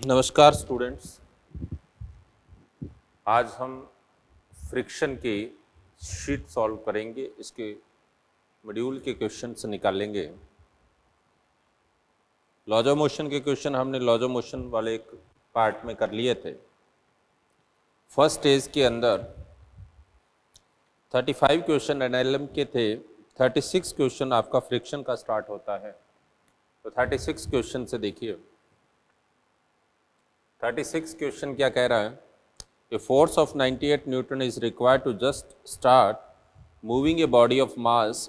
नमस्कार स्टूडेंट्स, आज हम फ्रिक्शन की शीट सॉल्व करेंगे। इसके मॉड्यूल के क्वेश्चंस निकालेंगे। लॉज ऑफ मोशन के क्वेश्चन हमने लॉज ऑफ मोशन वाले एक पार्ट में कर लिए थे। फर्स्ट स्टेज के अंदर 35 क्वेश्चन एनएलएम के थे, 36 क्वेश्चन आपका फ्रिक्शन का स्टार्ट होता है। तो 36 क्वेश्चन से देखिए, 36 क्वेश्चन क्या कह रहा है। A force of 98 Newton is required to just start moving a body of mass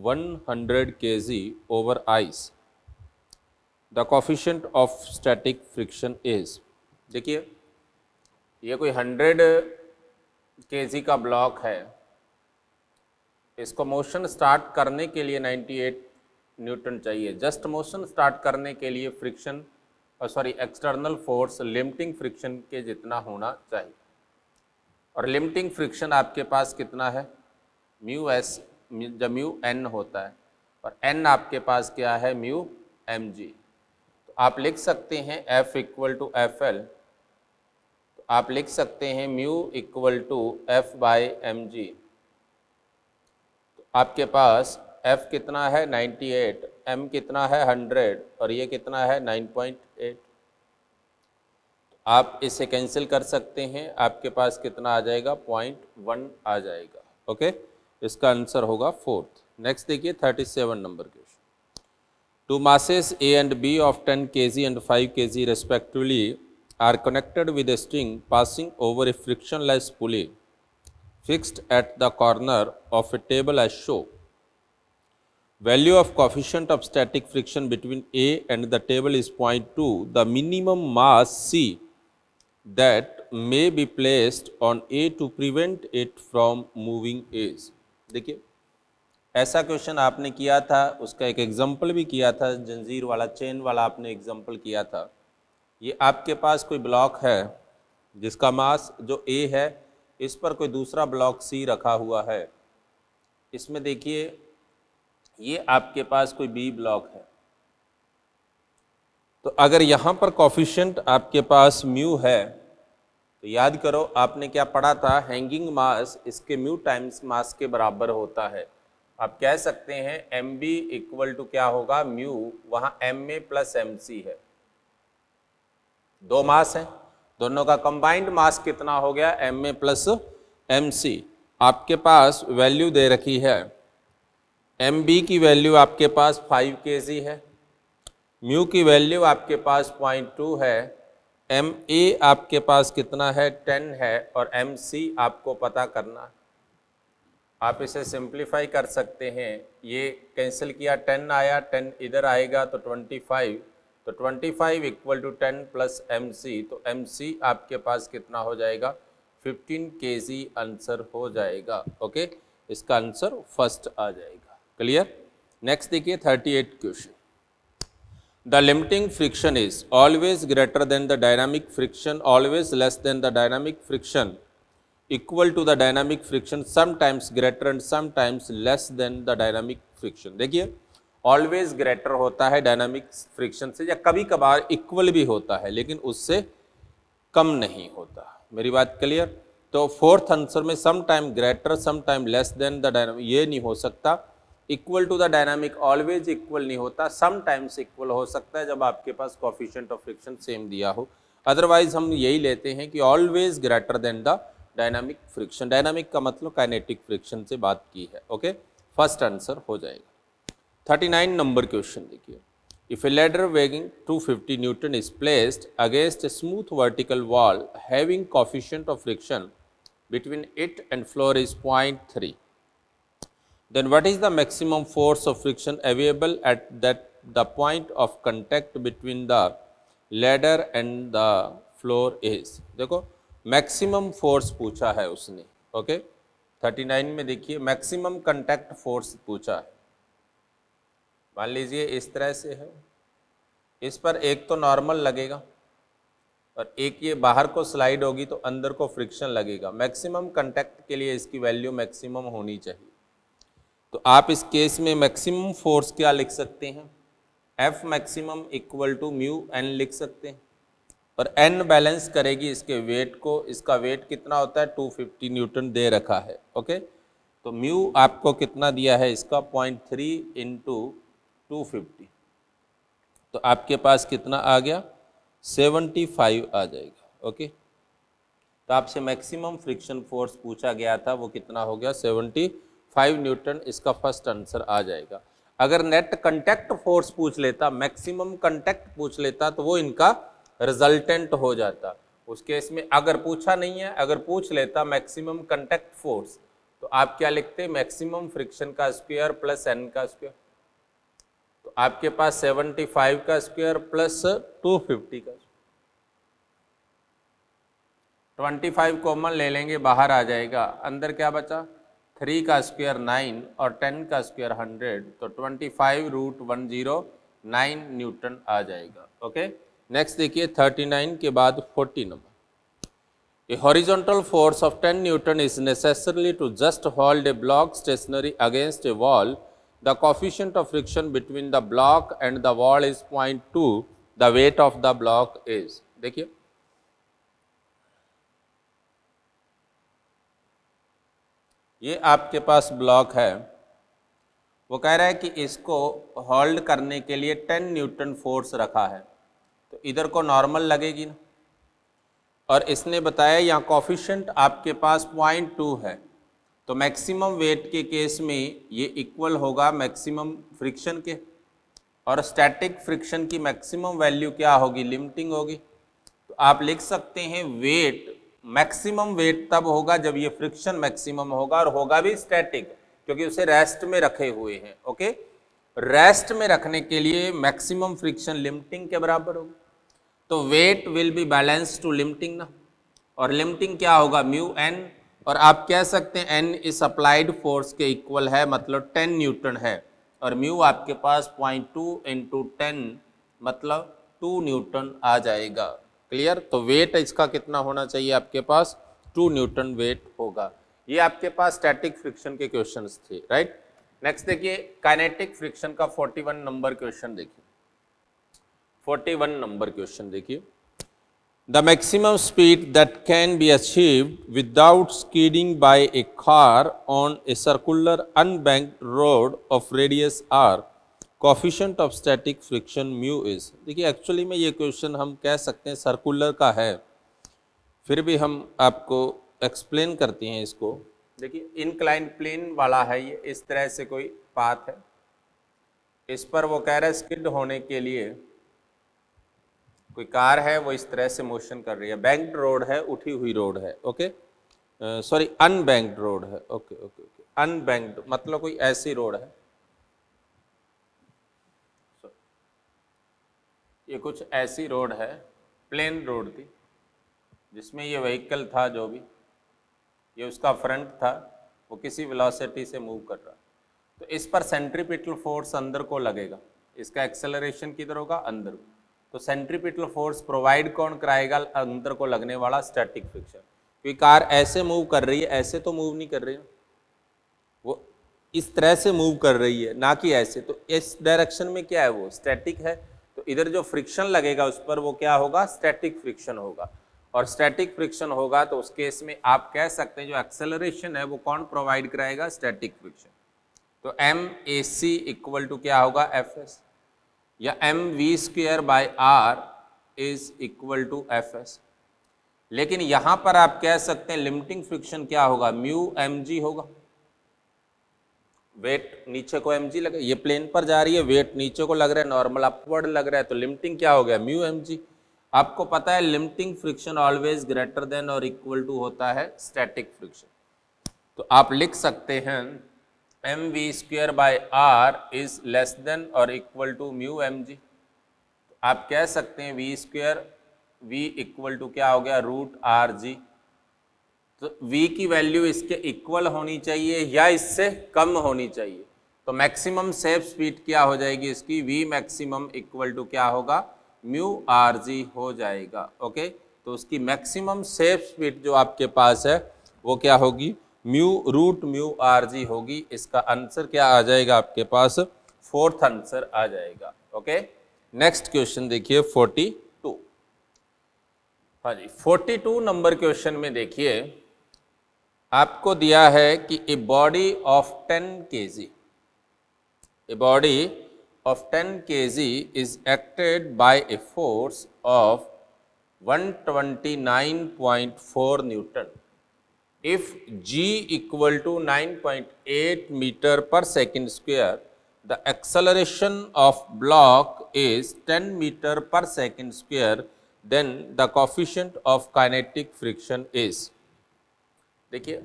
100 kg over ice. The coefficient of static friction is। देखिए, ये कोई 100 kg का ब्लॉक है। इसको मोशन स्टार्ट करने के लिए 98 न्यूटन चाहिए। जस्ट मोशन स्टार्ट करने के लिए friction external force limiting friction के जितना होना चाहिए। और लिमिटिंग फ्रिक्शन आपके पास कितना है, म्यू एस, जब म्यू एन होता है, और एन आपके पास क्या है, म्यू एम जी। तो आप लिख सकते हैं F equal to F L. तो आप लिख सकते हैं mu equal to F by M G. तो आपके पास एफ कितना है 98, एम कितना है 100 और ये कितना है 9.8। आप इसे कैंसिल कर सकते हैं, आपके पास कितना आ जाएगा 0.1 आ जाएगा। ओके, इसका आंसर होगा फोर्थ। नेक्स्ट देखिए 37 number question. Two masses A and B of 10 kg and 5 kg respectively are connected with a string passing over a frictionless pulley fixed at the corner of a table as show. Value of coefficient of static friction between A and the table is 0.2. The minimum mass C that may be placed on A to prevent it from moving is। देखिए, ऐसा question आपने किया था, उसका एक example भी किया था, जंजीर वाला, चेन वाला आपने एग्जाम्पल किया था। ये आपके पास कोई ब्लॉक है जिसका मास जो A है, इस पर कोई दूसरा ब्लॉक C रखा हुआ है। इसमें देखिए, ये आपके पास कोई बी ब्लॉक है। तो अगर यहाँ पर कॉफिशिएंट आपके पास म्यू है, तो याद करो आपने क्या पढ़ा था, हैंगिंग मास इसके म्यू टाइम्स मास के बराबर होता है। आप कह सकते हैं एम बी इक्वल टू क्या होगा, म्यू, वहाँ M A plus M C है। दो मास हैं, दोनों का कंबाइंड मास कितना हो गया, M A plus M C. आपके पास वैल्यू दे रखी है, एम बी की वैल्यू आपके पास 5 kg है, म्यू की वैल्यू आपके पास 0.2 है, एम ए आपके पास कितना है 10 है, और एम सी आपको पता करना है। आप इसे सिंप्लीफाई कर सकते हैं, ये कैंसिल किया 10 आया, 10 इधर आएगा तो 25, तो 25 equal to 10 plus M C. तो एम सी आपके पास कितना हो जाएगा, 15 kg आंसर हो जाएगा। ओके, इसका आंसर फर्स्ट आ जाएगा। क्लियर। नेक्स्ट देखिए 38 question. The limiting friction is always greater than the dynamic friction, always less than the dynamic friction, equal to the dynamic friction, sometimes greater and sometimes less than the dynamic friction. देखिए, always greater होता है dynamic friction से, या कभी कभार equal भी होता है, लेकिन उससे कम नहीं होता। मेरी बात क्लियर। तो फोर्थ आंसर में sometime greater sometime less than the dynamic, ये नहीं हो सकता। Equal to the dynamic always equal नहीं होता, समटाइम्स इक्वल हो सकता है जब आपके पास कोएफिशिएंट ऑफ फ्रिक्शन सेम दिया हो। अदरवाइज हम यही लेते हैं कि always greater than the dynamic friction. Dynamic का मतलब काइनेटिक फ्रिक्शन से बात की है। ओके, फर्स्ट आंसर हो जाएगा। 39 नंबर क्वेश्चन देखिए। If A ladder weighing 250 Newton is placed against a smooth vertical wall having coefficient of friction between it and floor is 0.3, then what is the maximum force of friction available at the point of contact between the ladder and the floor is। देखो, maximum force पूछा है उसने। Okay, 39 में देखिए maximum contact force पूछा है। मान लीजिए इस तरह से है, इस पर एक तो नॉर्मल लगेगा और एक ये बाहर को स्लाइड होगी तो अंदर को फ्रिक्शन लगेगा। मैक्सिमम कंटैक्ट के लिए इसकी वैल्यू मैक्सिमम होनी चाहिए। तो आप इस केस में मैक्सिमम फोर्स क्या लिख सकते हैं, F maximum equal to mu N लिख सकते हैं। और n बैलेंस करेगी इसके वेट को। इसका वेट कितना होता है 250 न्यूटन दे रखा है। ओके, तो म्यू आपको कितना दिया है इसका 0.3 इंटू 250, तो आपके पास कितना आ गया 75 आ जाएगा। ओके, तो आपसे मैक्सिमम फ्रिक्शन फोर्स पूछा गया था, वो कितना हो गया 75 न्यूटन। इसका फर्स्ट आंसर आ जाएगा। अगर नेट कंटैक्ट फोर्स पूछ लेता, मैक्सिमम कंटैक्ट पूछ लेता, तो वो इनका रिजल्टेंट हो जाता। उस केस में अगर पूछा नहीं है, अगर पूछ लेता मैक्सिमम कंटैक्ट फोर्स, तो आप क्या लिखते मैक्सिमम फ्रिक्शन का स्क्वायर प्लस n का स्क्वायर। तो आपके पास 75 का स्क्वायर प्लस 250 का, 25 कॉमन ले लेंगे, बाहर आ जाएगा। अंदर क्या बचा 3 का स्क्वायर 9 और 10 का स्क्वायर 100, तो 25√109 न्यूटन आ जाएगा। ओके, नेक्स्ट देखिए 39 के बाद 40 number. A horizontal force of 10 Newton is necessary to just hold a block stationary against a wall. The coefficient of friction between the block and the wall is 0.2. The weight of the block is, देखिए ये आपके पास block है, वो कह रहा है कि इसको होल्ड करने के लिए 10 न्यूटन फोर्स रखा है, तो इधर को नॉर्मल लगेगी ना। और इसने बताया यहाँ कोफिशिएंट आपके पास 0.2 है, तो मैक्सिमम वेट के केस में ये इक्वल होगा मैक्सिमम फ्रिक्शन के। और स्टैटिक फ्रिक्शन की मैक्सिमम वैल्यू क्या होगी, लिमिटिंग होगी। तो आप लिख सकते हैं वेट, मैक्सिमम वेट तब होगा जब ये फ्रिक्शन मैक्सिमम होगा, और होगा भी स्टैटिक, क्योंकि उसे रेस्ट में रखे हुए हैं। ओके, रेस्ट में रखने के लिए मैक्सिमम फ्रिक्शन लिमिटिंग के बराबर होगा, तो weight will be balance to limiting ना। और लिमिटिंग क्या होगा म्यू एन, और आप कह सकते हैं एन इस अप्लाइड फोर्स के इक्वल है, मतलब 10 न्यूटन है, और म्यू आपके पास 0.2 इंटू 10 मतलब 2 न्यूटन आ जाएगा। क्लियर, तो वेट इसका कितना होना चाहिए आपके पास 2 न्यूटन वेट होगा। ये आपके पास स्टैटिक फ्रिक्शन के क्वेश्चंस थे, राइट। नेक्स्ट देखिए काइनेटिक फ्रिक्शन का 41 नंबर क्वेश्चन देखिए। 41 नंबर क्वेश्चन देखिए। The maximum speed that can be achieved without skidding by a car on a circular unbanked road of radius r, coefficient of static friction mu is। देखिए actually में ये question हम कह सकते हैं circular का है, फिर भी हम आपको एक्सप्लेन करते हैं इसको। देखिए इनक्लाइन प्लेन वाला है ये, इस तरह से कोई पाथ है, इस पर वो कह रहा है स्किड होने के लिए कोई कार है, वो इस तरह से मोशन कर रही है। बैंक्ड रोड है, उठी हुई रोड है। ओके, सॉरी अनबैंक्ड रोड है। ओके ओके ओके, अनबैंक्ड मतलब कोई ऐसी रोड है, ये कुछ ऐसी रोड है, प्लेन रोड थी, जिसमें ये व्हीकल था जो भी, ये उसका फ्रंट था, वो किसी वेलोसिटी से मूव कर रहा, तो इस पर सेंट्रीपिटल फोर्स अंदर को लगेगा, इसका एक्सेलरेशन किधर होगा अंदर, तो सेंट्रीपिटल फोर्स प्रोवाइड कौन कराएगा, अंदर को लगने वाला स्टैटिक फ्रिक्शन। क्योंकि कार ऐसे मूव कर रही है, ऐसे तो मूव नहीं कर रही है, वो इस तरह से मूव कर रही है, ना कि ऐसे, तो इस डायरेक्शन में क्या है वो स्टैटिक है, तो इधर जो फ्रिक्शन लगेगा उस पर वो क्या होगा स्टैटिक फ्रिक्शन होगा। और स्टैटिक फ्रिक्शन होगा तो उस केस में आप कह सकते हैं जो एक्सेलरेशन है वो कौन प्रोवाइड कराएगा, स्टैटिक फ्रिक्शन। तो M A C equal to क्या होगा एफ एस, या M V square by R is equal to F S. लेकिन यहां पर आप कह सकते हैं लिमिटिंग फ्रिक्शन क्या होगा, म्यू एम जी होगा। वेट नीचे को एम जी लगे, ये प्लेन पर जा रही है, वेट नीचे को लग रहा है, नॉर्मल अपवर्ड लग रहा है, तो लिमिटिंग क्या हो गया म्यू एम जी। आपको पता है limiting friction always greater than or equal to होता है स्टैटिक फ्रिक्शन, तो आप लिख सकते हैं M V square by R is less than or equal to mu M G. तो आप कह सकते हैं V square V equal to क्या हो गया रूट आर जी। तो v की वैल्यू इसके इक्वल होनी चाहिए या इससे कम होनी चाहिए, तो मैक्सिमम सेफ स्पीड क्या हो जाएगी इसकी, v मैक्सिमम इक्वल टू क्या होगा म्यू आर जी हो जाएगा। ओके, तो उसकी मैक्सिमम सेफ स्पीड जो आपके पास है वो क्या होगी, mu root mu R G होगी। इसका आंसर क्या आ जाएगा आपके पास, फोर्थ आंसर आ जाएगा। ओके, नेक्स्ट क्वेश्चन देखिए 42। हाँ जी, 42 नंबर क्वेश्चन में देखिए आपको दिया है कि a body of 10 kg, a body of 10 kg is acted by a force of 129.4 Newton. If g equal to 9.8 meter per second square, the acceleration of block is 10 meter per second square, then the coefficient of kinetic friction is. देखिए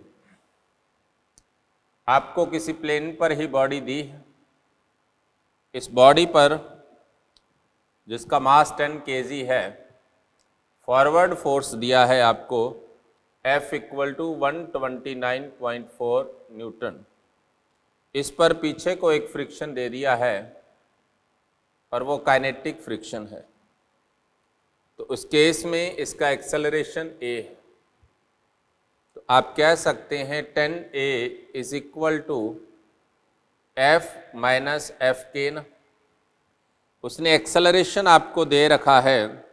आपको किसी plane पर ही body दी है, इस body पर जिसका मास 10 kg है, forward force दिया है आपको F इक्वल टू 129.4 न्यूटन। इस पर पीछे को एक फ्रिक्शन दे दिया है और वो काइनेटिक फ्रिक्शन है, तो उस केस में इसका एक्सेलरेशन a है। तो आप कह सकते हैं 10a is equal to F minus F K ना। उसने एक्सेलरेशन आपको दे रखा है,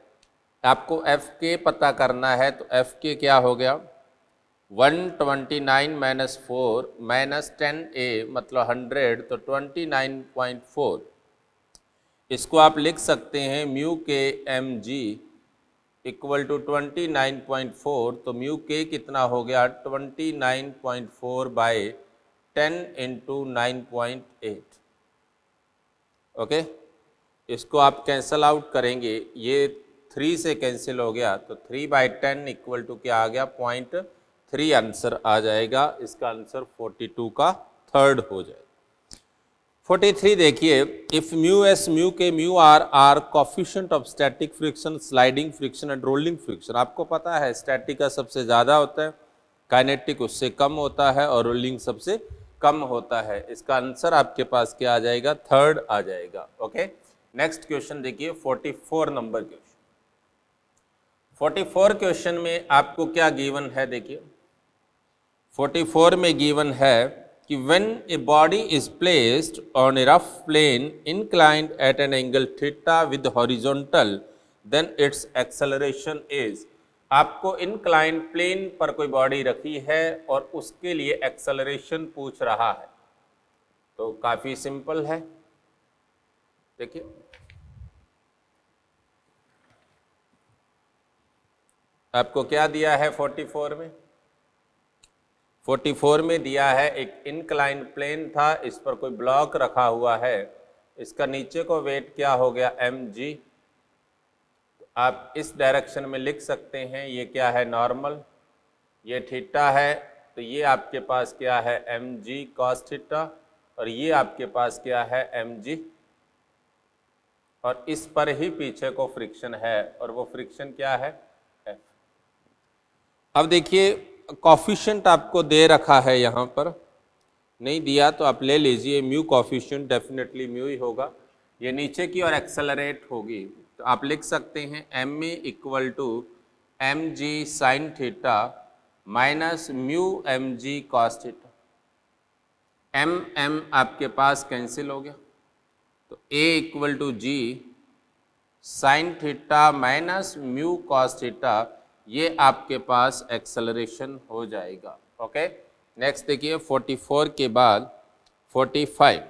आपको एफ के पता करना है, तो एफ के क्या हो गया 129 माइनस 4 माइनस 10a मतलब 100, तो 29.4। इसको आप लिख सकते हैं म्यू के एम जी इक्वल टू 29.4, तो म्यू के कितना हो गया 29.4 बाई 10 इंटू 9.8। ओके, इसको आप कैंसल आउट करेंगे, ये 3 से कैंसिल हो गया, तो 3/10 इक्वल टू क्या आ गया 0.3 आंसर आ जाएगा। इसका आंसर 42 का थर्ड हो जाएगा। 43 देखिए, if mu S mu K mu R are coefficient of static friction, sliding friction and rolling friction. आपको पता है स्टैटिक का सबसे ज़्यादा होता है, काइनेटिक उससे कम होता है और रोलिंग सबसे कम होता है। इसका आंसर आपके पास क्या आ जाएगा थर्ड आ जाएगा। ओके, नेक्स्ट क्वेश्चन देखिए 44 नंबर क्वेश्चन। 44 क्वेश्चन में आपको क्या गिवन है, देखिए 44 में गिवन है कि when a body is placed on a rough plane inclined at an angle theta with horizontal, then its acceleration is। आपको inclined plane पर कोई बॉडी रखी है और उसके लिए एक्सेलरेशन पूछ रहा है, तो काफी सिंपल है। देखिए आपको क्या दिया है 44 में, 44 में दिया है एक इनक्लाइंड प्लेन था, इस पर कोई ब्लॉक रखा हुआ है, इसका नीचे को वेट क्या हो गया mg। आप इस डायरेक्शन में लिख सकते हैं, ये क्या है नॉर्मल, ये थीटा है, तो ये आपके पास क्या है mg cos थीटा, और ये आपके पास क्या है mg, और इस पर ही पीछे को फ्रिक्शन है, और वो फ्रिक्शन क्या है F। अब देखिए कॉफिशिएंट आपको दे रखा है, यहाँ पर नहीं दिया तो आप ले लीजिए म्यू कॉफिशिएंट, डेफिनेटली म्यू ही होगा। ये नीचे की ओर एक्सेलरेट होगी, तो आप लिख सकते हैं M A equal to M G sine theta minus mu M G cos theta. M M आपके पास कैंसिल हो गया, तो A equal to G sine theta minus mu cos theta, ये आपके पास एक्सेलरेशन हो जाएगा। ओके, नेक्स्ट देखिए 44 के बाद 45।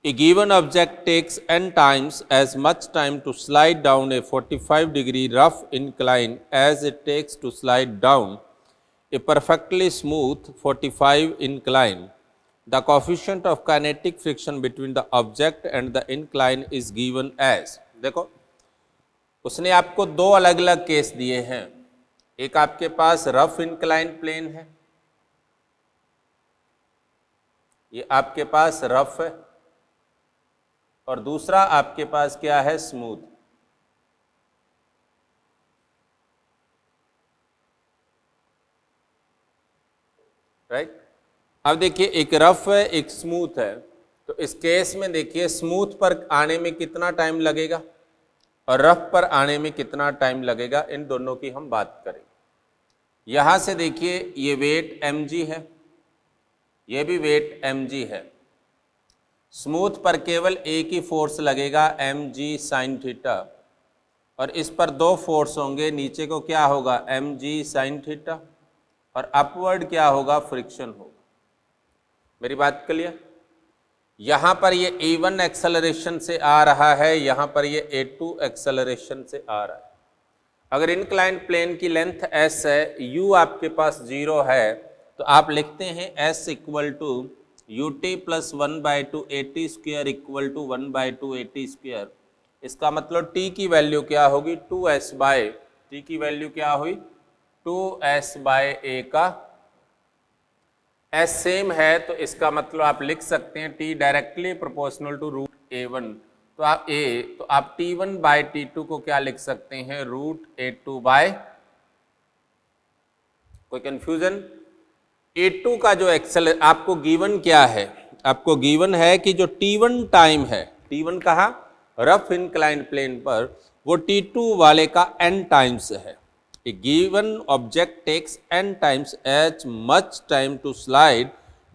A given object takes n times as much time to slide down a 45-degree rough incline as it takes to slide down a perfectly smooth 45 incline. The coefficient of kinetic friction between the object and the incline is given as। देखो उसने आपको दो अलग अलग case दिए हैं, एक आपके पास रफ इंक्लाइन प्लेन है, ये आपके पास रफ है, और दूसरा आपके पास क्या है स्मूथ। राइट, अब देखिए एक रफ है एक स्मूथ है, तो इस केस में देखिए स्मूथ पर आने में कितना टाइम लगेगा और रफ पर आने में कितना टाइम लगेगा, इन दोनों की हम बात करेंगे। यहाँ से देखिए ये वेट mg है, ये भी वेट mg है, स्मूथ पर केवल एक ही फोर्स लगेगा mg साइन थीटा, और इस पर दो फोर्स होंगे, नीचे को क्या होगा mg sin थीटा और अपवर्ड क्या होगा फ्रिक्शन होगा। मेरी बात क्लियर? यहां पर ये a1 एक्सेलरेशन से आ रहा है, यहां पर ये a2 एक्सेलरेशन से आ रहा है। अगर इंक्लाइंड प्लेन की लेंथ s है, u आपके पास 0 है, तो आप लिखते हैं s equal to ut plus 1/2 at square equal to 1/2 at square. इसका मतलब t की वैल्यू क्या होगी 2s बाय, t की वैल्यू क्या हुई 2s बाय a का s सेम है, तो इसका मतलब आप लिख सकते हैं t directly proportional to root a1, तो आप t1 बाय t2 को क्या लिख सकते हैं रूट a2 बाय, कोई कंफ्यूजन? a2 का जो एक्सेल आपको गिवन क्या है, आपको गिवन है कि जो t1 टाइम है, t1 कहाँ रफ इंक्लाइंड प्लेन पर, वो t2 वाले का n टाइम्स है। A given object takes n times as much time to slide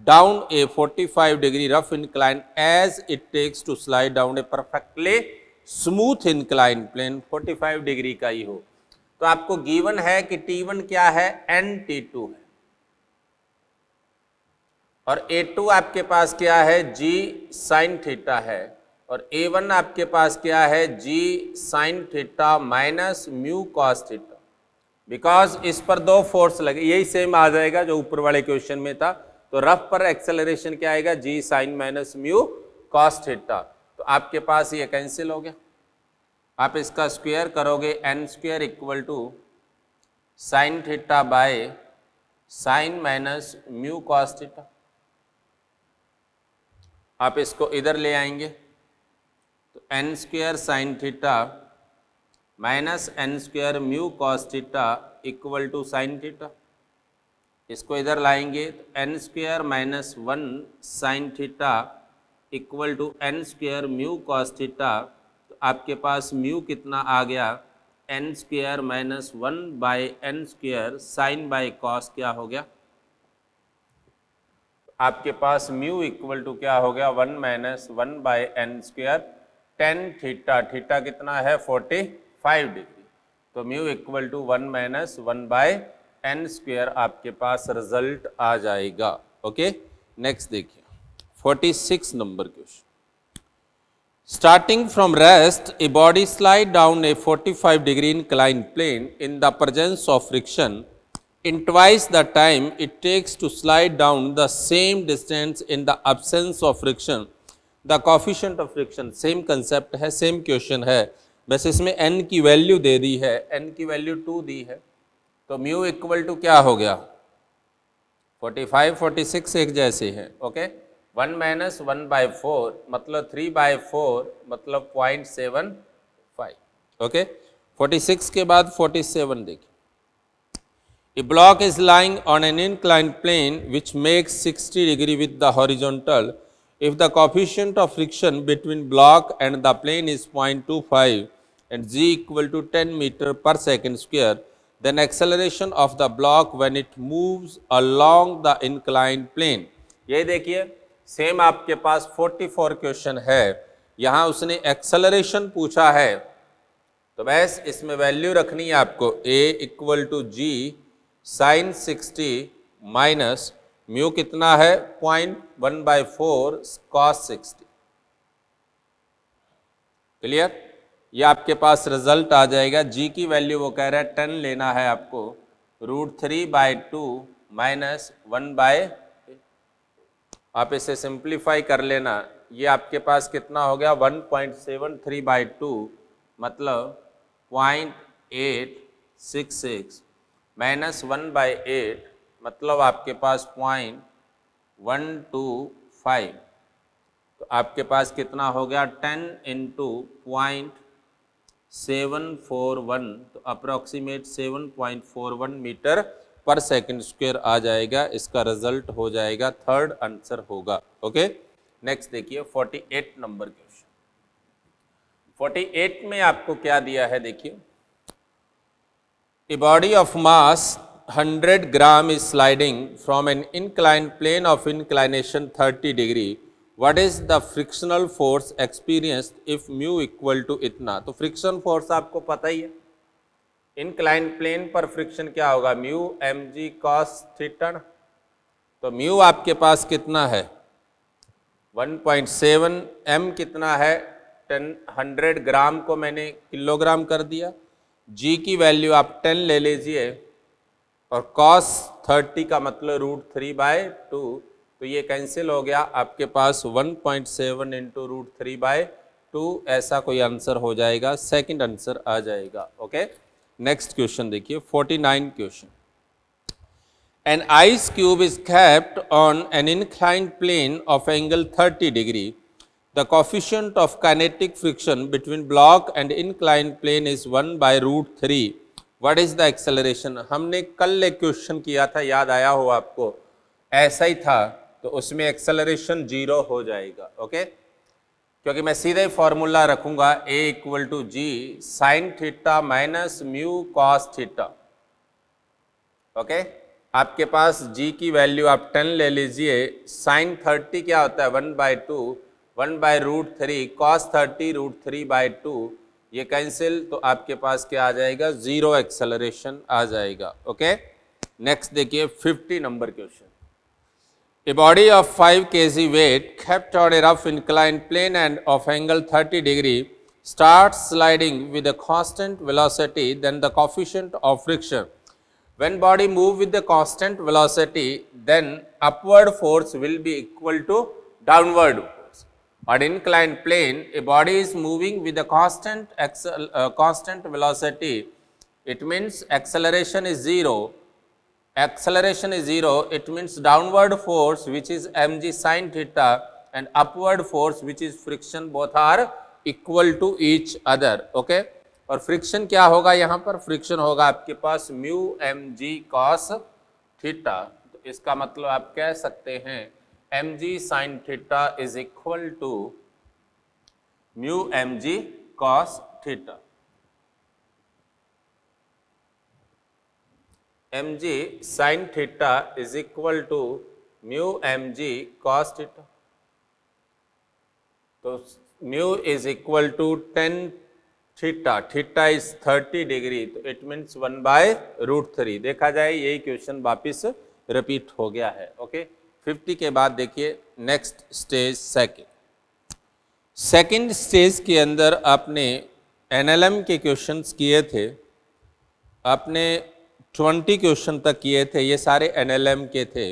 down a 45 degree rough inclined as it takes to slide down a perfectly smooth inclined plane 45 degree का ही हो। तो आपको given है कि t1 क्या है n t2 है, और a2 आपके पास क्या है g साइन थीटा है, और a1 आपके पास क्या है g sign theta minus mu cos theta. Because इस पर दो फोर्स लगे, यही सेम आ जाएगा जो ऊपर वाले क्वेश्चन में था। तो रफ पर एक्सेलरेशन क्या आएगा g sine minus mu cos theta. तो आपके पास ये कैंसिल हो गया, आप इसका स्क्वायर करोगे n square equal to sine theta by sine minus mu cos theta. आप इसको इधर ले आएंगे तो n square sine theta minus n square mu cos theta equal to sine theta. इसको इधर लाएंगे तो n square minus 1 sine theta equal to n square mu cos theta. तो आपके पास म्यू कितना आ गया n square minus 1 by n square sine by cos क्या हो गया, आपके पास म्यू इक्वल टू क्या हो गया 1 minus 1 by n square tan theta, theta कितना है 45 डिग्री। तो mu equal to 1 minus 1 by n square आपके पास रिजल्ट आ जाएगा। ओके, नेक्स्ट देखिए 46 number question. Starting from rest, a body slide down a 45 degree inclined plane in the presence of friction in twice the time it takes to slide down the same distance in the absence of friction. The coefficient of friction, same concept है, same question है, बस इसमें n की value दे दी है, n की value 2 दी है। तो mu equal to क्या हो गया 45 46 एक जैसे हैं। ओके, 1 माइनस 1 बाय 4 मतलब 3 बाय 4 मतलब 0.75। ओके, 46 के बाद 47 देखिए। A block is lying on an inclined plane which makes 60 degree with the horizontal. If the coefficient of friction between block and the plane is 0.25 and g equal to 10 meter per second square, then acceleration of the block when it moves along the inclined plane. ये देखिए same आपके पास 44 question है, यहाँ उसने acceleration पूछा है, तो बस इसमें वैल्यू रखनी है आपको a equal to G sine 60 minus mu कितना है 0.1/4 कॉस 60। क्लियर? ये आपके पास रिजल्ट आ जाएगा। g की वैल्यू वो कह रहा है 10 लेना है आपको, √3/2 माइनस 1/, आप इसे सिंप्लीफाई कर लेना, ये आपके पास कितना हो गया 1.732 मतलब 0.866 माइनस 1/8 मतलब आपके पास 0.125। तो आपके पास कितना हो गया 10 इंटू 0.741, तो अप्रॉक्सीमेट 7.41 मीटर पर सेकंड स्क्वायर आ जाएगा। इसका रिजल्ट हो जाएगा, थर्ड आंसर होगा। ओके, नेक्स्ट देखिए 48 नंबर क्वेश्चन। 48 में आपको क्या दिया है देखिए, A body of mass 100 gram is sliding from an inclined plane of inclination 30 degree what is the frictional force experienced if mu equal to इतना। तो फ्रिक्शन फोर्स आपको पता ही है, इनक्लाइंड प्लेन पर फ्रिक्शन क्या होगा, mu M G cos theta. तो mu आपके पास कितना है 1.7, m कितना है 100 ग्राम को मैंने किलोग्राम कर दिया, g की वैल्यू आप 10 ले लीजिए और cos 30 का मतलब √3/2, तो ये कैंसिल हो गया, आपके पास 1.7 इंटू √3/2 ऐसा कोई आंसर हो जाएगा, सेकंड आंसर आ जाएगा। ओके, नेक्स्ट क्वेश्चन देखिए 49 question. An ice cube is kept on an inclined plane of angle 30 degree. The coefficient of kinetic friction between block and inclined plane is 1/√3. What is the acceleration? हमने कल एक question किया था, याद आया हो आपको, ऐसा ही था, तो उसमें एक्सेलरेशन 0 हो जाएगा। ओके, क्योंकि मैं सीधे ही फॉर्मूला रखूंगा A = G sin theta minus mu cos theta. Okay, आपके पास g की वैल्यू आप 10 ले लीजिए, sin 30 क्या होता है 1/2, 1/√3, cos 30 √3/2, ये कैंसिल, तो आपके पास क्या आ जाएगा 0 एक्सेलरेशन आ जाएगा। ओके, नेक्स्ट देखिए 50 number question. A body of 5 kg weight kept on a rough inclined plane and of angle 30 degree starts sliding with a constant velocity, then the coefficient of friction. When body move with the constant velocity, then upward force will be equal to downward force. On inclined plane, a body is moving with a constant velocity. It means acceleration is 0. Acceleration is 0. It means downward force, which is mg sin theta, and upward force, which is friction, both are equal to each other. Okay. और friction क्या होगा, यहाँ पर friction होगा आपके पास mu M G cos theta. तो इसका मतलब आप कह सकते हैं M G sine theta is equal to mu M G cos theta. M G sine theta is equal to mu M G cos theta. तो mu is equal to 10 theta, theta is 30 degree, तो it means 1/√3। देखा जाए यही question वापिस repeat हो गया है। Okay, 50 के बाद देखिए नेक्स्ट स्टेज सेकंड स्टेज के अंदर आपने एनएलएम के क्वेश्चंस किए थे, आपने 20 क्वेश्चन तक किए थे, ये सारे एनएलएम के थे।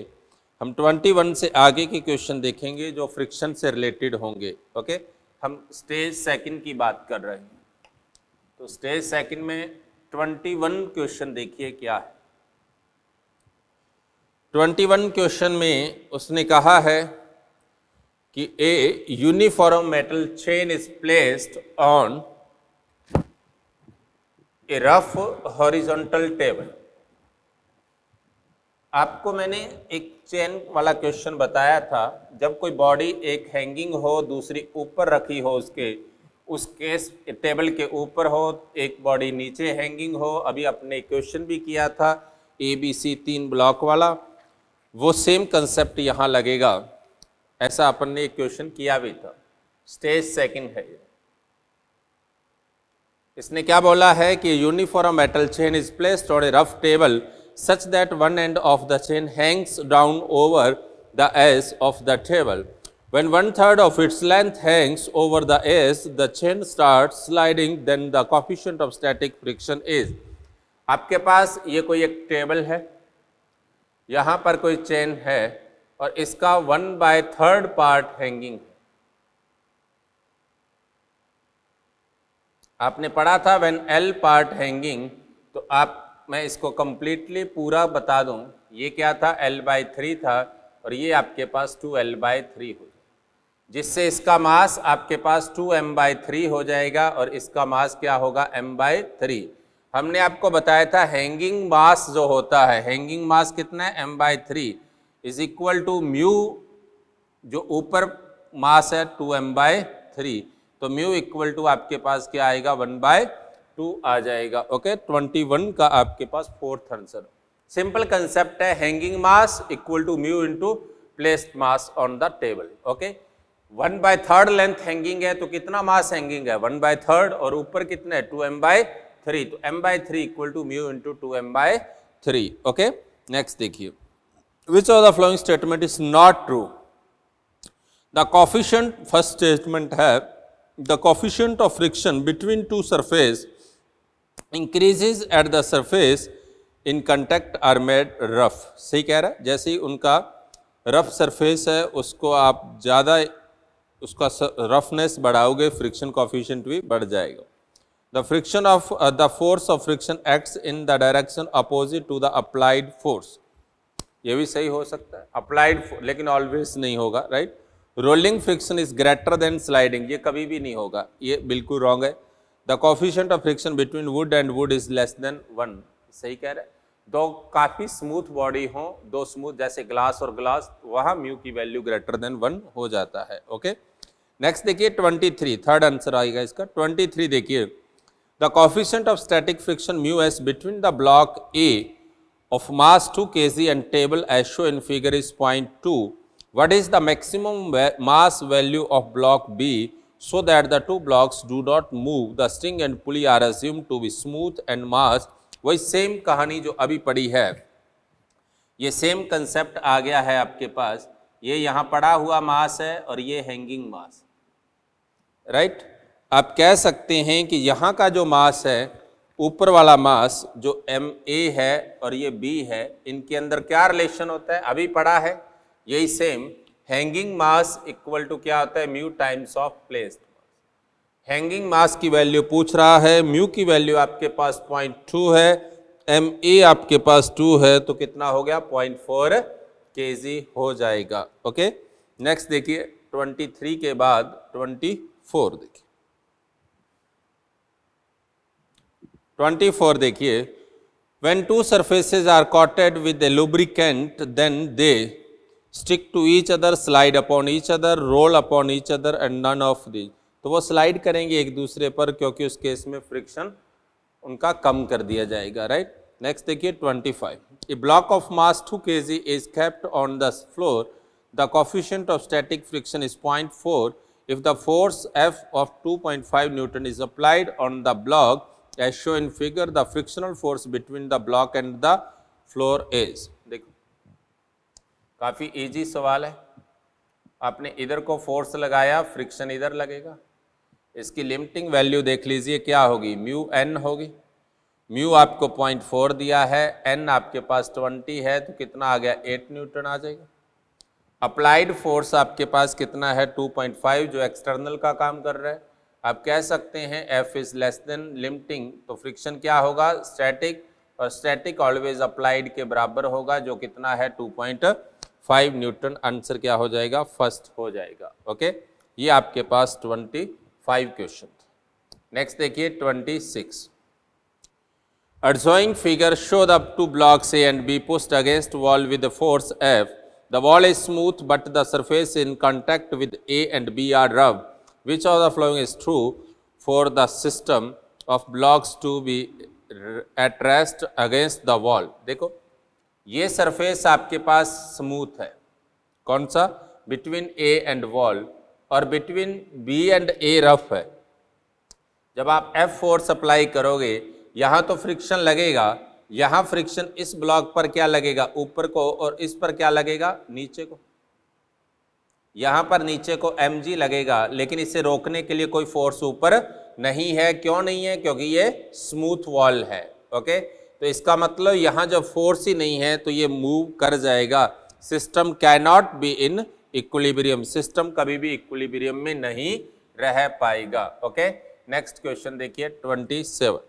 हम 21 से आगे के क्वेश्चन देखेंगे जो फ्रिक्शन से रिलेटेड होंगे। ओके, हम स्टेज सेकंड की बात कर रहे हैं। तो स्टेज सेकंड में 21 क्वेश्चन देखिए क्या है। 21 क्वेश्चन में उसने कहा है कि a uniform metal chain is placed on a rough horizontal table. आपको मैंने एक चेन वाला क्वेश्चन बताया था, जब कोई बॉडी एक हैंगिंग हो, दूसरी ऊपर रखी हो, उस केस टेबल के ऊपर हो, एक बॉडी नीचे हैंगिंग हो। अभी अपने क्वेश्चन भी किया था ABC 3 ब्लॉक वाला, वो सेम कंसेप्ट यहाँ लगेगा, ऐसा अपन ने एक क्वेश्चन किया भी था। स्टेज सेकंड है। इसने क्या बोला है कि uniform metal chain is placed on a rough table such that one end of the chain hangs down over the edge of the table. When 1/3 of its length hangs over the edge, the chain starts sliding, then the coefficient of static friction is. आपके पास ये कोई एक table है, यहाँ पर कोई chain है और इसका 1/3 पार्ट हैंगिंग है। आपने पढ़ा था व्हेन L पार्ट हैंगिंग, तो मैं इसको कंप्लीटली पूरा बता दूं, ये क्या था L/3 था और ये आपके पास 2L/3 हो जाएगा, जिससे इसका मास आपके पास 2m/3 हो जाएगा और इसका मास क्या होगा m/3। हमने आपको बताया था हैंगिंग मास जो होता है, हैंगिंग मास कितना है m/3 is equal to mu, जो ऊपर मास है 2m/3, तो म्यू इक्वल टू आपके पास क्या आएगा 1/2 आ जाएगा। ओके, 21 का आपके पास फोर्थ आंसर। सिंपल कंसेप्ट है, hanging mass equal to mu into placed mass on the table. Okay, 1/3 length hanging है तो कितना मास हैंगिंग है 1/3 और ऊपर कितना है 2m/3 तो m/3 equal to mu into 2m/3 okay. Next देखिए which of the following statement is not true. The coefficient first statement है the coefficient of friction between two surface increases at the surface in contact are made rough. सही कह रहा है, जैसे ही उनका rough surface है उसको आप ज़्यादा उसका रफनेस बढ़ाओगे फ्रिक्शन कोफिशिएंट भी बढ़ जाएगा। The friction of the force of friction acts in the direction opposite to the applied force. ये भी सही हो सकता है अप्लाइड, लेकिन ऑलवेज नहीं होगा, right. Rolling friction is greater than sliding, ये कभी भी नहीं होगा, ये बिल्कुल रॉन्ग है। The coefficient of friction between would and would is less then 1, सही कह रहे हैं। दो काफ़ी स्मूथ बॉडी हो, दो स्मूथ जैसे ग्लास और ग्लास, वहाँ म्यू की वैल्यू ग्रेटर देन 1 हो जाता है, ओके। नेक्स्ट देखिए 23, थर्ड आंसर आएगा इसका। 23 देखिए the coefficient of static friction mu S between the block A of mass 2 kg and table as shown in figure is 0.2. What is the maximum mass value of block B so that the two blocks do not move? The string and pulley are assumed to be smooth and mass. वही same कहानी जो अभी पड़ी है, ये same concept आ गया है आपके पास। ये यहाँ पड़ा हुआ मास है और ये हैंगिंग मास, राइट। आप कह सकते हैं कि यहाँ का जो मास है, ऊपर वाला मास जो MA है और ये B है, इनके अंदर क्या रिलेशन होता है अभी पढ़ा है, यही same. Hanging mass equal to क्या होता है mu times of placed mass. Hanging mass की वैल्यू पूछ रहा है, म्यू की वैल्यू आपके पास 0.2 है, MA आपके पास 2 है, तो कितना हो गया 0.4 kg हो जाएगा, ओके। नेक्स्ट देखिए 23 के बाद 24 देखिए। 24 देखिए when two surfaces are coated with a lubricant then they stick to each other, slide upon each other, roll upon each other and none of these। तो वो स्लाइड करेंगे एक दूसरे पर क्योंकि उस केस में फ्रिक्शन उनका कम कर दिया जाएगा, राइट। नेक्स्ट देखिए 25 a block of mass 2 kg is kept on the floor, the coefficient of static friction is 0.4 if the force F of 2.5 Newton is applied on the block as shown in figure, the frictional force between the block and the floor is। देखो काफ़ी easy सवाल है, आपने इधर को force लगाया, friction इधर लगेगा। इसकी लिमिटिंग वैल्यू देख लीजिए क्या होगी, म्यू एन होगी। म्यू आपको 0.4 दिया है, एन आपके पास 20 है, तो कितना आ गया 8 न्यूटन आ जाएगा। अप्लाइड फोर्स आपके पास कितना है 2.5 जो एक्सटर्नल का काम कर रहा है। आप कह सकते हैं F is less then limiting, तो फ्रिक्शन क्या होगा स्टैटिक, और स्टैटिक ऑलवेज अप्लाइड के बराबर होगा जो कितना है 2.5 न्यूटन। आंसर क्या हो जाएगा फर्स्ट हो जाएगा, ओके। ये आपके पास 25 क्वेश्चन। नेक्स्ट देखिए 26 adjoining figure show the two blocks A and B pushed against wall with the force F. The wall is smooth but the surface in contact with A and B are rough. Which of the following is true for the system of blocks to be at rest against the wall? देखो ये surface आपके पास smooth है, कौन सा between A and wall, और between B and A rough है। जब आप F फोर्स अप्लाई करोगे यहाँ तो फ्रिक्शन लगेगा, यहाँ फ्रिक्शन इस ब्लॉक पर क्या लगेगा ऊपर को, और इस पर क्या लगेगा नीचे को। यहाँ पर नीचे को mg लगेगा, लेकिन इसे रोकने के लिए कोई फोर्स ऊपर नहीं है। क्यों नहीं है? क्योंकि ये स्मूथ वॉल है, ओके। तो इसका मतलब यहाँ जब फोर्स ही नहीं है तो ये मूव कर जाएगा। System can not be in equilibrium, system कभी भी इक्विलिब्रियम में नहीं रह पाएगा, ओके। नेक्स्ट क्वेश्चन देखिए 27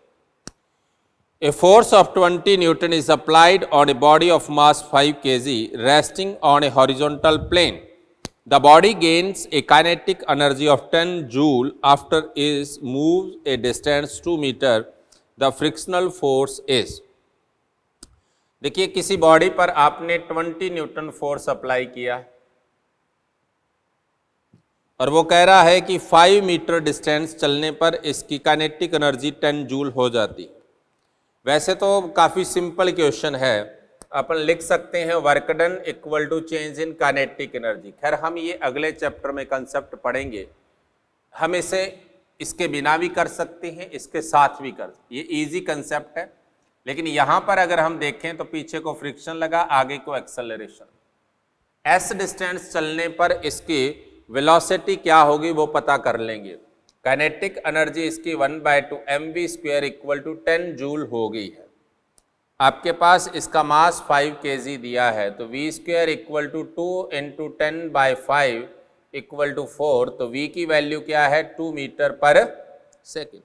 A force of 20 Newton is applied on a body of mass 5 kg resting on a horizontal plane. The body gains a kinetic energy of 10 joule after it moves a distance 2 meter. The frictional force is। देखिए किसी body पर आपने 20 Newton force apply किया और वो कह रहा है कि 5 मीटर डिस्टेंस चलने पर इसकी काइनेटिक एनर्जी 10 जूल हो जाती। वैसे तो काफ़ी सिंपल क्वेश्चन है, अपन लिख सकते हैं work done equal to change in kinetic energy. खैर हम ये अगले चैप्टर में कंसेप्ट पढ़ेंगे, हम इसे इसके बिना भी कर सकते हैं, इसके साथ भी कर, ये इजी कंसेप्ट है। लेकिन यहाँ पर अगर हम देखें तो पीछे को फ्रिक्शन लगा, आगे को एक्सेलरेशन। एस डिस्टेंस चलने पर इसकी वेलोसिटी क्या होगी वो पता कर लेंगे। काइनेटिक एनर्जी इसकी 1/2 mv² इक्वल टू 10 जूल हो गई है। आपके पास इसका मास 5 kg दिया है, तो v² equal to 2 into 10/5 equal to 4, तो v की वैल्यू क्या है 2 मीटर पर सेकेंड।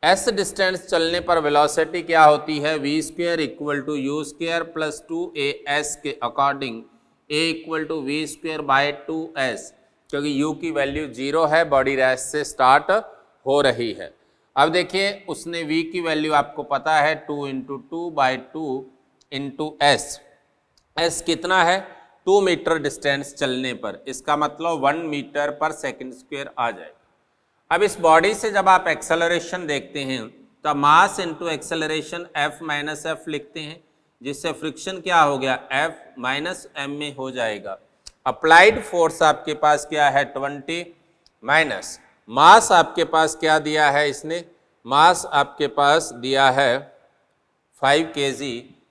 एस डिस्टेंस चलने पर वेलोसिटी क्या होती है, v² equal to u² plus 2as के according a equal to v²/2s, क्योंकि u की वैल्यू 0 है, बॉडी रेस्ट से स्टार्ट हो रही है। अब देखिए उसने v की वैल्यू आपको पता है 2 इंटू 2/2 इंटू एस। एस कितना है 2 मीटर डिस्टेंस चलने पर, इसका मतलब 1 मीटर पर सेकेंड स्क्वायर आ जाएगा। अब इस बॉडी से जब आप एक्सेलरेशन देखते हैं तो mass into acceleration F minus F लिखते हैं, जिससे फ्रिक्शन क्या हो गया F माइनस एम में हो जाएगा। अप्लाइड फोर्स आपके पास क्या है 20 माइनस मास आपके पास क्या दिया है इसने, मास आपके पास दिया है 5 kg,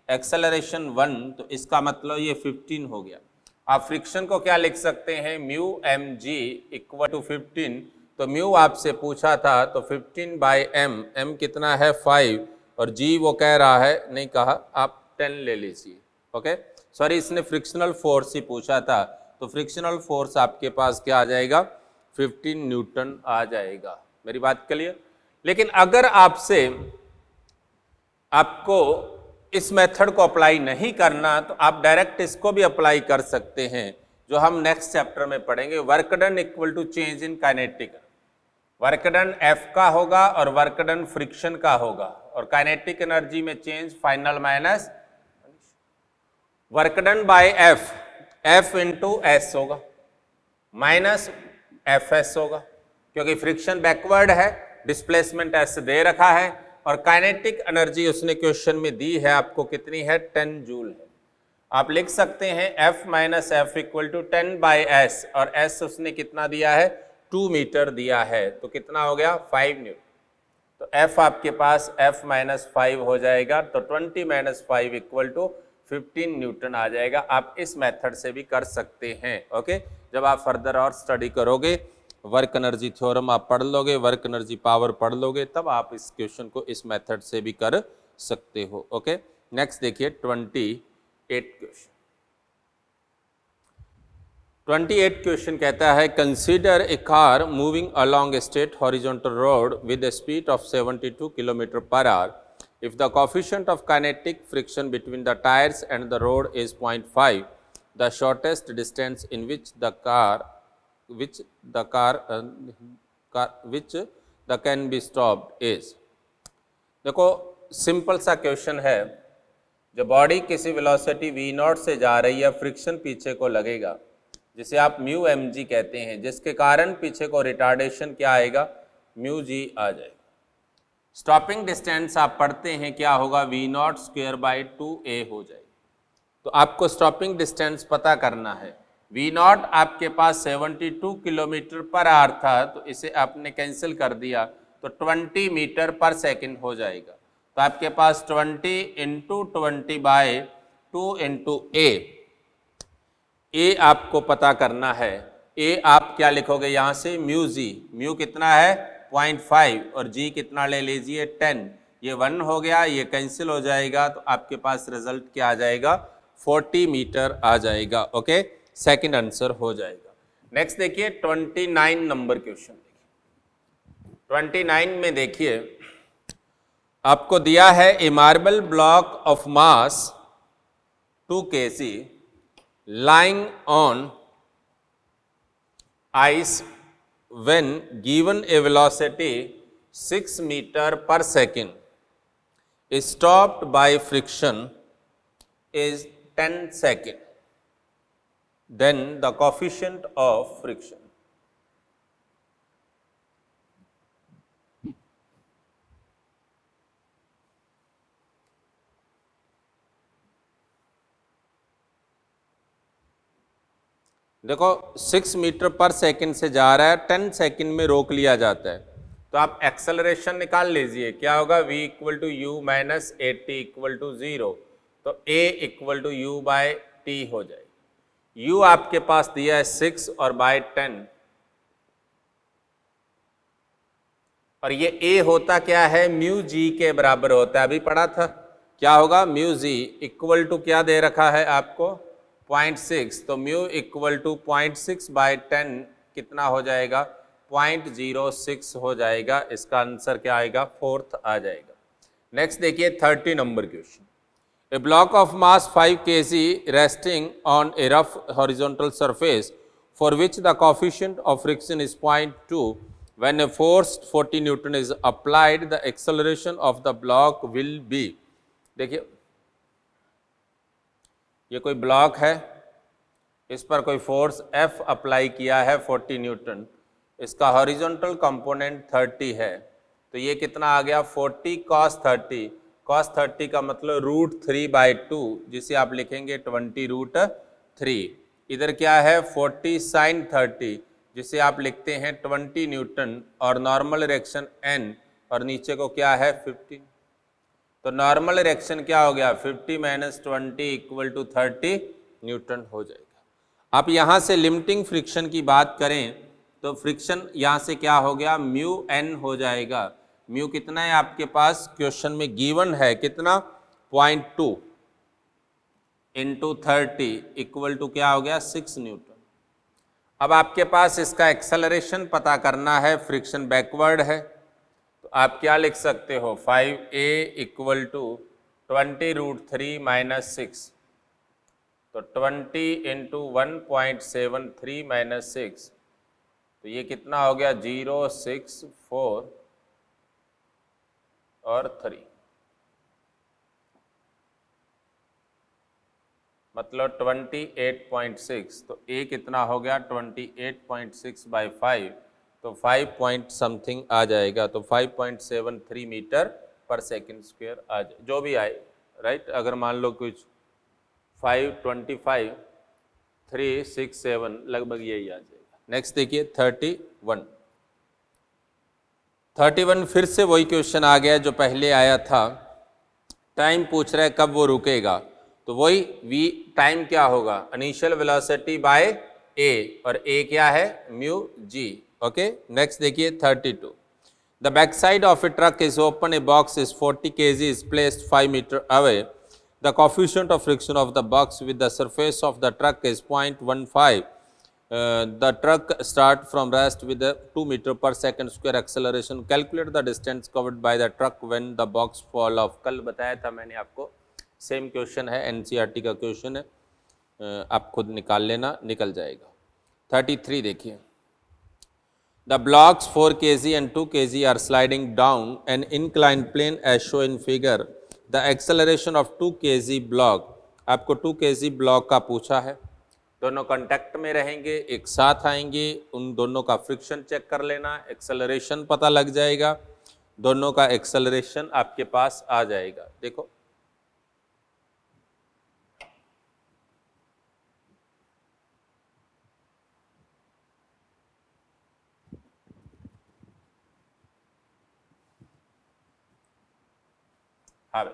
एक्सेलरेशन 1, तो इसका मतलब ये 15 हो गया। आप फ्रिक्शन को क्या लिख सकते हैं म्यू mg इक्वल टू 15, तो म्यू आपसे पूछा था तो 15/m, m कितना है 5 और g वो कह रहा है, नहीं कहा आप 10 ले लीजिए। ओके सॉरी, इसने फ्रिक्शनल फोर्स ही पूछा था, तो फ्रिक्शनल फोर्स आपके पास क्या आ जाएगा 15 न्यूटन आ जाएगा। मेरी बात क्लियर। लेकिन अगर आपको इस मेथड को अप्लाई नहीं करना तो आप डायरेक्ट इसको भी अप्लाई कर सकते हैं, जो हम नेक्स्ट चैप्टर में पढ़ेंगे। Work done equal to change in kinetic, work done F का होगा और वर्क डन फ्रिक्शन का होगा, और काइनेटिक एनर्जी में change final minus work done by F into S होगा माइनस Fs होगा, क्योंकि फ्रिक्शन बैकवर्ड है, डिस्प्लेसमेंट S दे रखा है, और काइनेटिक एनर्जी उसने क्वेश्चन में दी है आपको कितनी है 10 जूल है। आप लिख सकते हैं F minus F equal to 10/s, और S उसने कितना दिया है 2 मीटर दिया है, तो कितना हो गया 5 न्यूटन। तो F आपके पास F माइनस 5 हो जाएगा, तो 20 माइनस 5 इक्वल टू 15 न्यूटन आ जाएगा। आप इस मेथड से भी कर सकते हैं। ओके जब आप फर्दर और स्टडी करोगे, वर्क एनर्जी थ्योरम आप पढ़ लोगे, वर्क एनर्जी पावर पढ़ लोगे, तब आप इस क्वेश्चन को इस मेथड से भी कर सकते हो। ओके नेक्स्ट देखिए 28 क्वेश्चन। 28 क्वेश्चन कहता है consider a car moving along a straight horizontal road with A speed of 72 kilometre per hour. If the coefficient of kinetic friction between the tires and the road is 0.5, the shortest distance in which the can be stopped is। देखो simple सा question है, जब body किसी velocity v0 से जा रही है, friction पीछे को लगेगा जिसे आप म्यू mg कहते हैं, जिसके कारण पीछे को रिटार्डेशन क्या आएगा म्यू g आ जाएगा। स्टॉपिंग डिस्टेंस आप पढ़ते हैं क्या होगा v0²/2a हो जाएगी। तो आपको स्टॉपिंग डिस्टेंस पता करना है। v0 आपके पास 72 किलोमीटर पर आवर था, तो इसे आपने कैंसिल कर दिया, तो 20 मीटर पर सेकंड हो जाएगा। तो आपके पास 20 इंटू 20/2 इंटू ए आपको पता करना है। ए आप क्या लिखोगे यहाँ से म्यू जी, म्यू कितना है 0.5 और जी कितना ले लीजिए 10, ये 1 हो गया, ये कैंसिल हो जाएगा, तो आपके पास रिजल्ट क्या आ जाएगा 40 मीटर आ जाएगा। ओके सेकंड आंसर हो जाएगा। नेक्स्ट देखिए 29 नंबर क्वेश्चन देखिए। 29 में देखिए आपको दिया है a marble block of mass 2 kg lying on ice when given a velocity 6 meter per second, stopped by friction is 10 second, then the coefficient of friction। देखो 6 मीटर पर सेकंड से जा रहा है, 10 सेकंड में रोक लिया जाता है, तो आप एक्सेलरेशन निकाल लीजिए, क्या होगा v equal to u minus 80 equal to 0, तो a equal to u by t हो जाएगी। u आपके पास दिया है 6 और बाय 10, और ये a होता क्या है, म्यू जी के बराबर होता है, अभी पढ़ा था, क्या होगा, म्यू जी इक्वल टू क्या दे रखा है आपको 0.6, तो म्यू इक्वल टू 0.6 बाय 10 कितना हो जाएगा, 0.06 हो जाएगा। इसका आंसर क्या आएगा, 4th आ जाएगा। नेक्स्ट देखिए 30 number question. A block of mass 5 kg resting on a rough horizontal surface for which the coefficient of friction is 0.2, when a force 40 Newton is applied, the acceleration of the block will be। देखिए ये कोई block है, इस पर कोई force F apply किया है 40 Newton, इसका हॉरिजॉन्टल कंपोनेंट 30 है, तो ये कितना आ गया 40 cos 30, cos 30 का मतलब √3/2, जिसे आप लिखेंगे 20√3। इधर क्या है 40 sin 30, जिसे आप लिखते हैं 20 न्यूटन, और नॉर्मल रिएक्शन n, और नीचे को क्या है 15, तो नॉर्मल रिएक्शन क्या हो गया 50 माइनस 20 इक्वल टू 30 न्यूटन हो जाएगा। आप यहाँ से लिमिटिंग फ्रिक्शन की बात करें तो फ्रिक्शन यहाँ से क्या हो गया, म्यू n हो जाएगा। म्यू कितना है आपके पास, क्वेश्चन में गिवन है कितना 0.2 इंटू 30 इक्वल टू क्या हो गया 6 न्यूटन। अब आपके पास इसका एक्सेलरेशन पता करना है, फ्रिक्शन बैकवर्ड है, तो आप क्या लिख सकते हो 5a इक्वल टू 20√3 माइनस 6, तो 20 इंटू 1.73 माइनस 6, तो ये कितना हो गया 0, 6, 4 और 3, मतलब 28.6, तो a कितना हो गया 28.6 बाई 5, तो 5 पॉइंट समथिंग आ जाएगा, तो 5.73 मीटर पर सेकंड स्क्वायर आ जाए, जो भी आए, राइट। अगर मान लो कुछ 525, 3, 6, 7 लगभग यही आ जाएगा। नेक्स्ट देखिए 31 फिर से वही क्वेश्चन आ गया जो पहले आया था, टाइम पूछ रहा है कब वो रुकेगा, तो वही v टाइम क्या होगा, इनिशियल वेलोसिटी बाय a, और a क्या है म्यू g। ओके, नेक्स्ट देखिए 32। The back side of A truck is open, A box is 40 kg is placed 5 meter away. The coefficient of friction of the box with the surface of the truck is 0.15. The truck start from rest with a 2 meter per second square acceleration. Calculate the distance covered by the truck when the box fall off. कल बताया था मैंने आपको, same question है, NCERT का question है, आप खुद निकाल लेना, निकल जाएगा। 33 देखिए। The blocks 4 kg and 2 kg are sliding down an inclined plane as shown in figure. The acceleration of 2 kg block, आपको 2 kg ब्लॉक का पूछा है, दोनों कांटेक्ट में रहेंगे, एक साथ आएंगे, उन दोनों का फ्रिक्शन चेक कर लेना, एक्सेलरेशन पता लग जाएगा, दोनों का एक्सेलरेशन आपके पास आ जाएगा। देखो हाँ,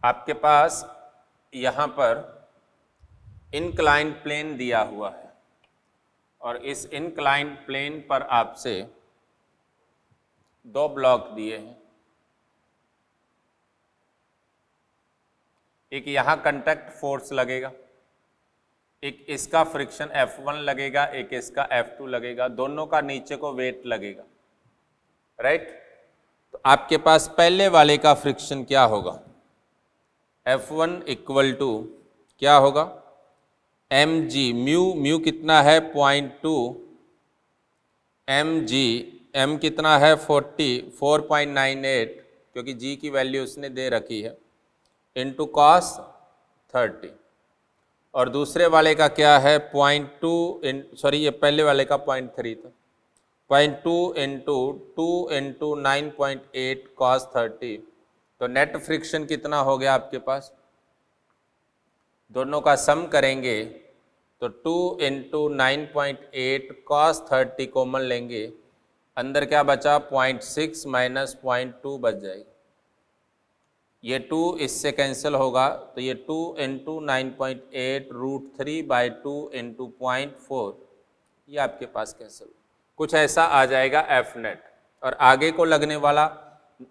आपके पास यहाँ पर इंक्लाइंड प्लेन दिया हुआ है, और इस इंक्लाइंड प्लेन पर आपसे 2 ब्लॉक दिए हैं, एक यहाँ कंटैक्ट फोर्स लगेगा, एक इसका फ्रिक्शन F1 लगेगा, एक इसका F2 लगेगा, दोनों का नीचे को वेट लगेगा, राइट। तो आपके पास पहले वाले का फ्रिक्शन क्या होगा, F1 इक्वल टू क्या होगा mg, म्यू कितना है 0.2, mg, m कितना है 4.98, क्योंकि g की वैल्यू उसने दे रखी है, इंटू cos 30, और दूसरे वाले का क्या है 0.2, सॉरी ये पहले वाले का 0.3 था, 0.2 इंटू 2 इंटू 9.8 cos 30, तो नेट फ्रिक्शन कितना हो गया आपके पास, दोनों का सम करेंगे तो 2 इंटू 9.8 cos 30 कॉमन लेंगे, अंदर क्या बचा 0.6 माइनस 0.2 बच जाएगी। ये 2 इससे कैंसिल होगा, तो ये 2 इंटू 9.8 √3/2 इंटू 0.4, ये आपके पास कैंसिल, कुछ ऐसा आ जाएगा एफ नेट। और आगे को लगने वाला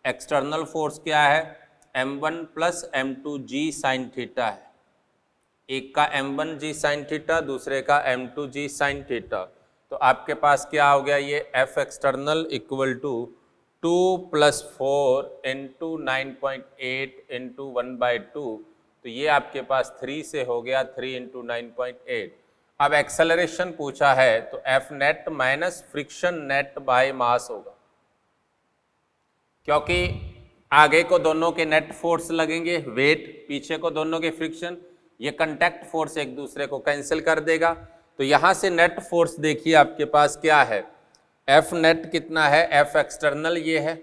एक्सटर्नल फोर्स क्या है, m1 प्लस m2 जी साइन थीटा है। एक का m1 जी साइन थीटा, दूसरे का m2 जी साइन थीटा। तो आपके पास क्या हो गया, ये F external equal to 2 + 4 into 9.8 into 1/2, तो ये आपके पास 3 से हो गया 3 इंटू 9.8। अब एक्सेलरेशन पूछा है तो F net minus friction net by mass होगा, क्योंकि आगे को दोनों के नेट फोर्स लगेंगे वेट, पीछे को दोनों के फ्रिक्शन, ये कंटैक्ट फोर्स एक दूसरे को कैंसिल कर देगा। तो यहाँ से नेट फोर्स देखिए आपके पास क्या है, एफ नेट कितना है, एफ एक्सटर्नल ये है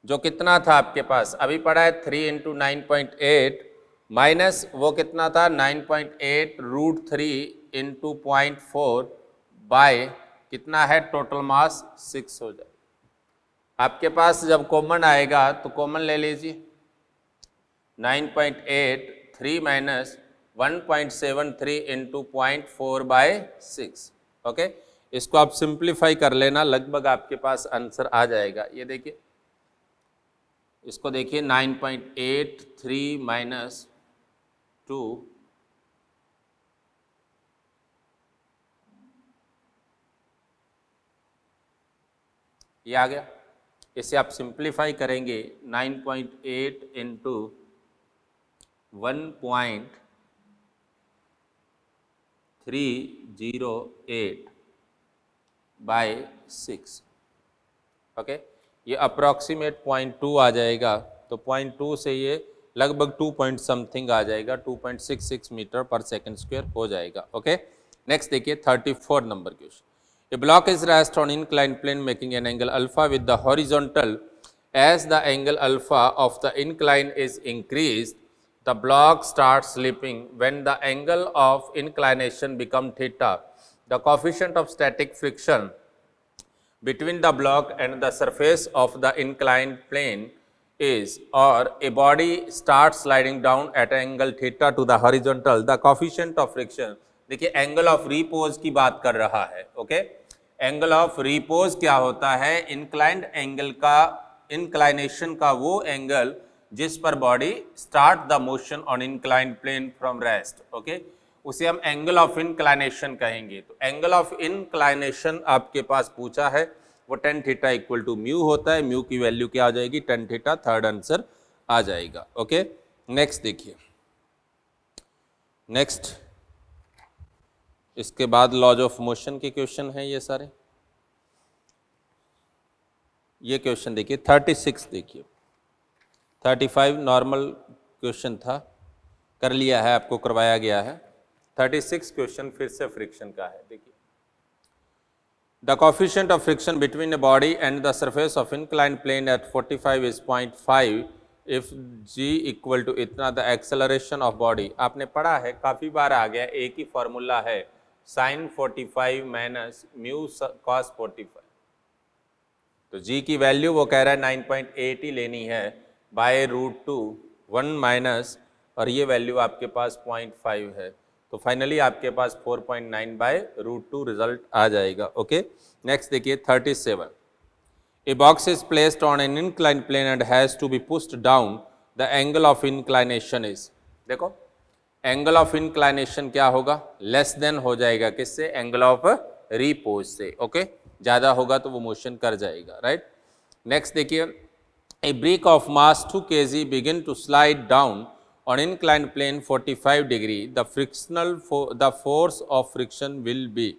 जो कितना था आपके पास अभी पड़ा है 3 इंटू 9.8 माइनस वो कितना था 9.8 √3 इंटू 0.4 बाय कितना है टोटल मास 6 हो जाए। आपके पास जब कॉमन आएगा तो कॉमन ले लीजिए, 9.8 3 माइनस 1.73 इंटू 0.4/6। ओके, इसको आप सिंप्लीफाई कर लेना, लगभग आपके पास आंसर आ जाएगा। ये देखिए, इसको देखिए 9.8 3 माइनस 2 ये आ गया। इसे आप सिंप्लीफाई करेंगे 9.8 इंटू 1.308/6। ओके, ये अप्रॉक्सीमेट 0.2 आ जाएगा, तो 0.2 से ये लगभग 2 पॉइंट समथिंग आ जाएगा, 2.66 मीटर पर सेकेंड स्क्वायर हो जाएगा। ओके, नेक्स्ट देखिए 34 number question. A block is rest on inclined plane making an angle alpha with the horizontal. As the angle alpha of the incline is increased, the block starts slipping. When the angle of inclination becomes theta, the coefficient of static friction between the block and the surface of the inclined plane is, or a body starts sliding down at angle theta to the horizontal, the coefficient of friction, देखिए angle of repose की बात कर रहा है। Okay, angle of repose क्या होता है, inclined angle का, इंक्लाइनेशन का वो एंगल जिस पर body start the motion on inclined plane from rest. Okay, उसे हम एंगल ऑफ इंक्लाइनेशन कहेंगे। तो एंगल ऑफ इंक्लाइनेशन आपके पास पूछा है, वो tan theta equal to mu होता है। म्यू की वैल्यू क्या आ जाएगी, tan थीटा, थर्ड आंसर आ जाएगा। ओके, नेक्स्ट देखिए, नेक्स्ट इसके बाद लॉज ऑफ मोशन के क्वेश्चन हैं ये सारे। ये क्वेश्चन देखिए 36, देखिए 35 नॉर्मल क्वेश्चन था, कर लिया है, आपको करवाया गया है। 36 क्वेश्चन फिर से फ्रिक्शन का है। देखिए, the coefficient of friction between a body and the surface of inclined plane at 45 is 0.5 if g equal to इतना, द एक्सेलरेशन ऑफ बॉडी, आपने पढ़ा है, काफ़ी बार आ गया, एक ही फॉर्मूला है, sin 45 माइनस म्यू cos 45। तो g की वैल्यू वो कह रहा है 9.8 ही लेनी है बाय √2 1 माइनस, और ये वैल्यू आपके पास 0.5 है, तो फाइनली आपके पास 4.9 बाय √2 रिजल्ट आ जाएगा। ओके, नेक्स्ट देखिए 37। A box is placed on an inclined plane and has to be pushed down, the angle of inclination is, देखो एंगल ऑफ इंक्लाइनेशन क्या होगा, लेस देन हो जाएगा किससे, एंगल ऑफ रिपोज से। ओके, ज़्यादा होगा तो वो मोशन कर जाएगा, राइट। नेक्स्ट देखिए, a brick of mass 2 kg begin to slide down on inclined plane 45 degree, the frictional the force of friction will be,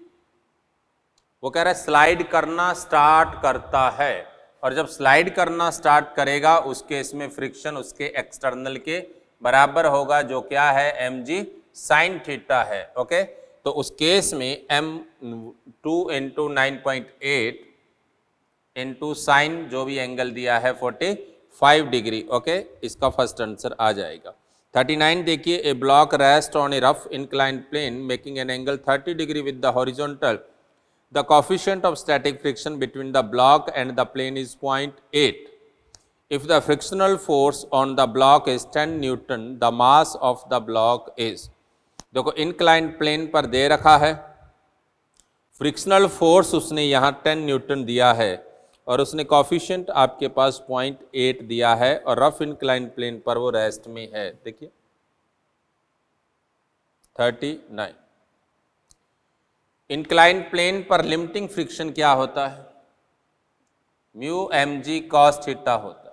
वो कह रहा है स्लाइड करना स्टार्ट करता है, और जब स्लाइड करना स्टार्ट करेगा उस केस में फ्रिक्शन उसके एक्सटर्नल के बराबर होगा, जो क्या है mg sin थीटा है। ओके, तो उस केस में m2 इंटू 9.8 इंटू साइन जो भी एंगल दिया है 45 डिग्री। ओके, इसका फर्स्ट आंसर आ जाएगा। 39 देखिए, a block rest on a rough inclined plane making an angle 30 degree with the horizontal, the coefficient of static friction between the block and the plane is 0.8. If the frictional force on the block is 10 Newton, the mass of the block is, देखो inclined plane पर दे रखा है, frictional force उसने यहाँ 10 Newton दिया है और उसने कॉफिशिएंट आपके पास 0.8 दिया है और रफ इंक्लाइंड प्लेन पर वो रेस्ट में है। देखिए 39। इंक्लाइंड प्लेन पर लिमिटिंग फ्रिक्शन क्या होता है? Mu M G cos theta होता है,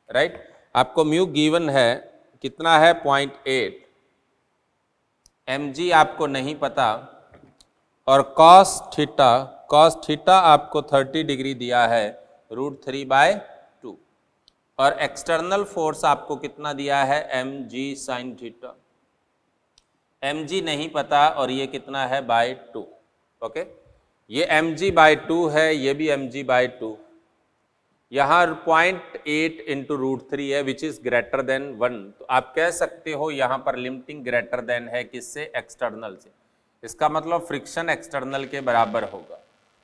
राइट। आपको म्यू गिवन है, कितना है? 0.8। एम जी आपको नहीं पता और कॉस थीटा आपको 30 डिग्री दिया है, √3/2। और एक्सटर्नल फोर्स आपको कितना दिया है? M G sine theta. M G नहीं पता और ये कितना है? /2। ओके, ये एम जी /2 है, ये भी एम जी /2। यहाँ 0.8 इंटू √3 है विच इज ग्रेटर देन 1। तो आप कह सकते हो यहाँ पर लिमिटिंग ग्रेटर देन है किससे? एक्सटर्नल से। इसका मतलब फ्रिक्शन एक्सटर्नल के बराबर होगा।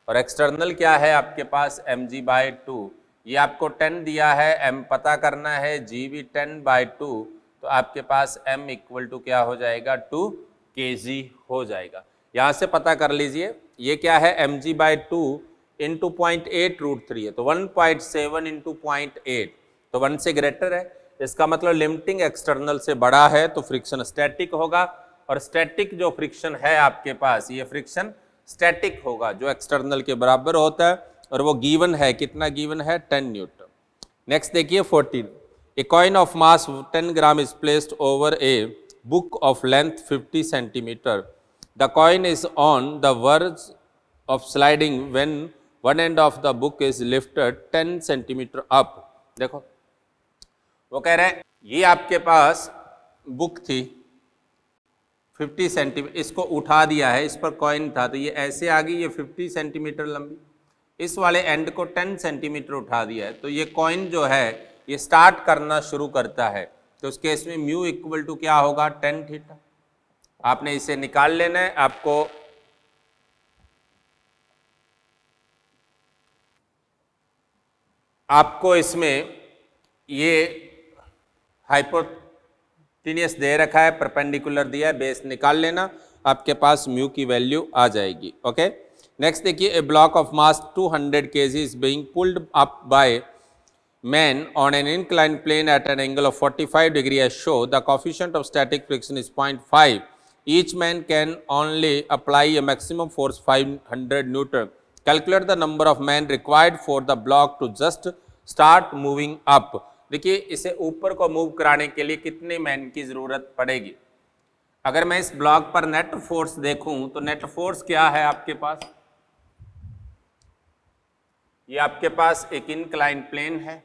और एक्सटर्नल क्या है आपके पास? mg/2। ये आपको 10 दिया है, m पता करना है, g भी 10/2। तो आपके पास m इक्वल टू क्या हो जाएगा? 2 kg हो जाएगा। यहाँ से पता कर लीजिए, ये क्या है? mg/2 इंटू 0.8 √3 है, तो 1.7 इंटू 0.8, तो 1 से ग्रेटर है। इसका मतलब लिमिटिंग एक्सटर्नल से बड़ा है तो फ्रिक्शन स्टैटिक होगा। और स्टैटिक जो फ्रिक्शन है आपके पास, ये फ्रिक्शन स्टैटिक होगा जो एक्सटर्नल के बराबर होता है और वो गिवन है, कितना गिवन है? 10 न्यूटन। नेक्स्ट देखिए 14। A coin of mass 10 gram is placed over a book of length 50 centimetre. The coin is on the verge of sliding when one end of the book is lifted 10 centimetre up. देखो वो कह रहे हैं ये आपके पास book थी 50 centimetre, इसको उठा दिया है, इस पर कॉइन था तो ये ऐसे आ गई, ये 50 सेंटीमीटर लंबी, इस वाले एंड को 10 सेंटीमीटर उठा दिया है। तो ये कॉइन जो है ये स्टार्ट करना शुरू करता है, तो उस केस में म्यू इक्वल टू क्या होगा? 10 थीटा। आपने इसे निकाल लेना है। आपको इसमें ये हाइपोटेन्यूस दे रखा है, परपेंडिकुलर दिया है, बेस निकाल लेना, आपके पास म्यू की वैल्यू आ जाएगी। ओके, नेक्स्ट देखिए, a block of mass 200 kg is being pulled up by man on an inclined plane at an angle of 45 degree as show. The coefficient of static friction is 0.5। Each man can only apply a maximum force 500 newton. Calculate the number of man required for the block to just start moving up. देखिए इसे ऊपर को move कराने के लिए कितने man की जरूरत पड़ेगी? अगर मैं इस ब्लॉक पर नेट फोर्स देखूं तो नेट फोर्स क्या है आपके पास? ये आपके पास एक इंक्लाइंड प्लेन है,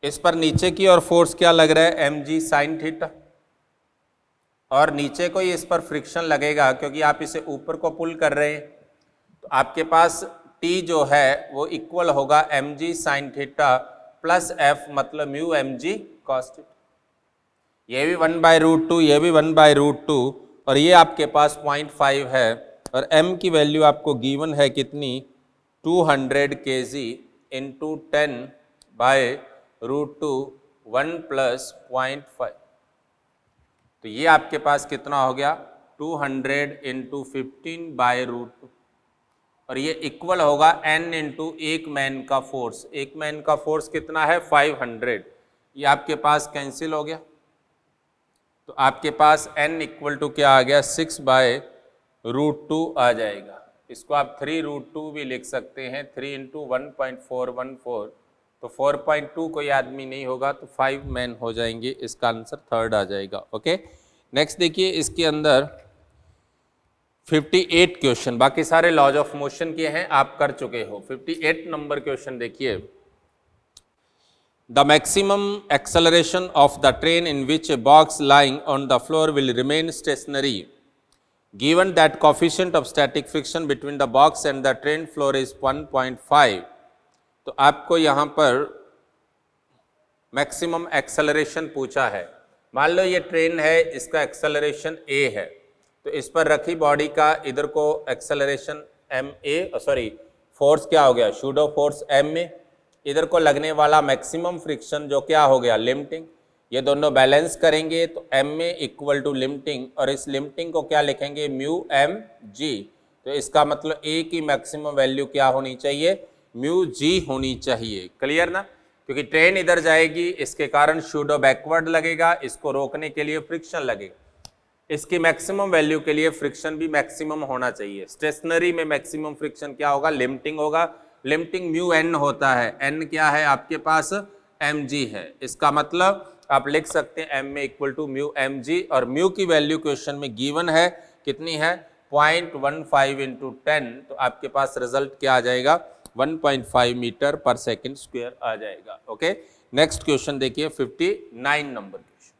इस पर नीचे की ओर फोर्स क्या लग रहा है? mg sine theta. और नीचे को ही इस पर फ्रिक्शन लगेगा क्योंकि आप इसे ऊपर को पुल कर रहे हैं। तो आपके पास T जो है वो इक्वल होगा mg sine theta plus f, मतलब म्यू mg कॉस थीटा। ये भी 1/√2, ये भी 1/√2 और ये आपके पास 0.5 है। और m की वैल्यू आपको गिवन है कितनी? 200 kg इंटू 10/√2 1 + 0.5। तो ये आपके पास कितना हो गया? 200 इंटू 15/√2 और ये इक्वल होगा n इंटू एक मैन का फोर्स। एक मैन का फोर्स कितना है? 500। ये आपके पास कैंसिल हो गया, तो आपके पास n इक्वल टू क्या आ गया? 6/√2 आ जाएगा। इसको आप 3√2 भी लिख सकते हैं, 3 इंटू 1.414। तो 4.2 कोई आदमी नहीं होगा तो 5 मैन हो जाएंगे। इसका आंसर थर्ड आ जाएगा। ओके, नेक्स्ट देखिए, इसके अंदर 58 क्वेश्चन, बाकी सारे लॉज ऑफ मोशन के हैं, आप कर चुके हो। 58 नंबर क्वेश्चन देखिए, the maximum acceleration of the train in which a box lying on the floor will remain stationery given that coefficient of static friction between the box and the train floor is 1.5। तो आपको यहाँ पर maximum acceleration पूछा है। मान लो ये train है, इसका एक्सेलरेशन a है, तो इस पर रखी बॉडी का इधर को एक्सेलरेशन फोर्स क्या हो गया, शूडो फोर्स m में, इधर को लगने वाला मैक्सिमम फ्रिक्शन जो क्या हो गया, लिमिटिंग। ये दोनों बैलेंस करेंगे तो m में इक्वल टू लिमिटिंग, और इस लिमिटिंग को क्या लिखेंगे, म्यू एम जी। तो इसका मतलब a की मैक्सिमम वैल्यू क्या होनी चाहिए, म्यू जी होनी चाहिए। क्लियर ना, क्योंकि ट्रेन इधर जाएगी, इसके कारण शूडो बैकवर्ड लगेगा, इसको रोकने के लिए फ्रिक्शन लगेगा। इसकी मैक्सिमम वैल्यू के लिए फ्रिक्शन भी मैक्सिमम होना चाहिए। स्टेशनरी में मैक्सिमम फ्रिक्शन क्या होगा, लिमिटिंग होगा। लिमिटिंग म्यू एन होता है, एन क्या है आपके पास, एम जी है। इसका मतलब आप लिख सकते हैं एम में equal to mu M G, और म्यू की वैल्यू क्वेश्चन में गिवन है, कितनी है, 0.15 इंटू 10, तो आपके पास रिजल्ट क्या आ जाएगा, 1.5 मीटर पर सेकेंड स्क्वायर आ जाएगा। ओके, नेक्स्ट क्वेश्चन देखिए 59 नंबर क्वेश्चन।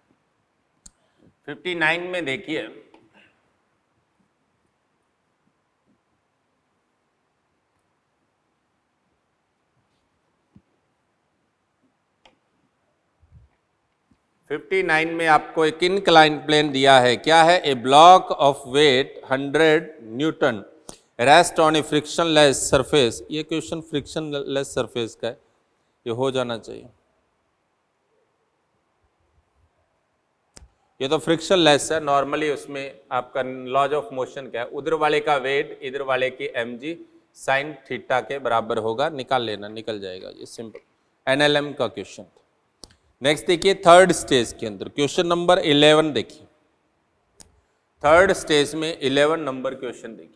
59 में देखिए, में आपको एक इनक्लाइन प्लेन दिया है। क्या है, a block of weight 100 newton rest on a frictionless surface. ये क्वेश्चन फ्रिक्शनलेस सरफेस का है, ये हो जाना चाहिए। ये तो फ्रिक्शनलेस है, नॉर्मली उसमें आपका लॉज ऑफ मोशन क्या है, उधर वाले का वेट इधर वाले की mg साइन थीटा के बराबर होगा, निकाल लेना, निकल जाएगा। ये सिंपल NLM का क्वेश्चन। नेक्स्ट देखिए थर्ड स्टेज के अंदर क्वेश्चन नंबर 11 देखिए। थर्ड स्टेज में 11 नंबर क्वेश्चन देखिए।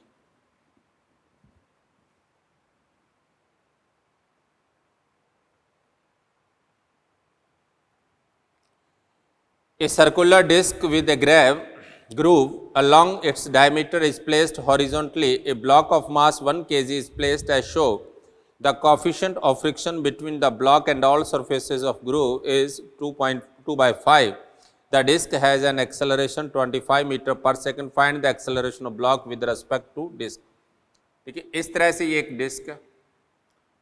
A circular disc with a groove along its diameter is placed horizontally. A block of mass 1 kg is placed as shown. The coefficient of friction between the block and all surfaces of groove is 2.2/5. The disc has an acceleration 25 meter per second. Find the acceleration of block with respect to disc. देखिए इस तरह से ये एक disc है,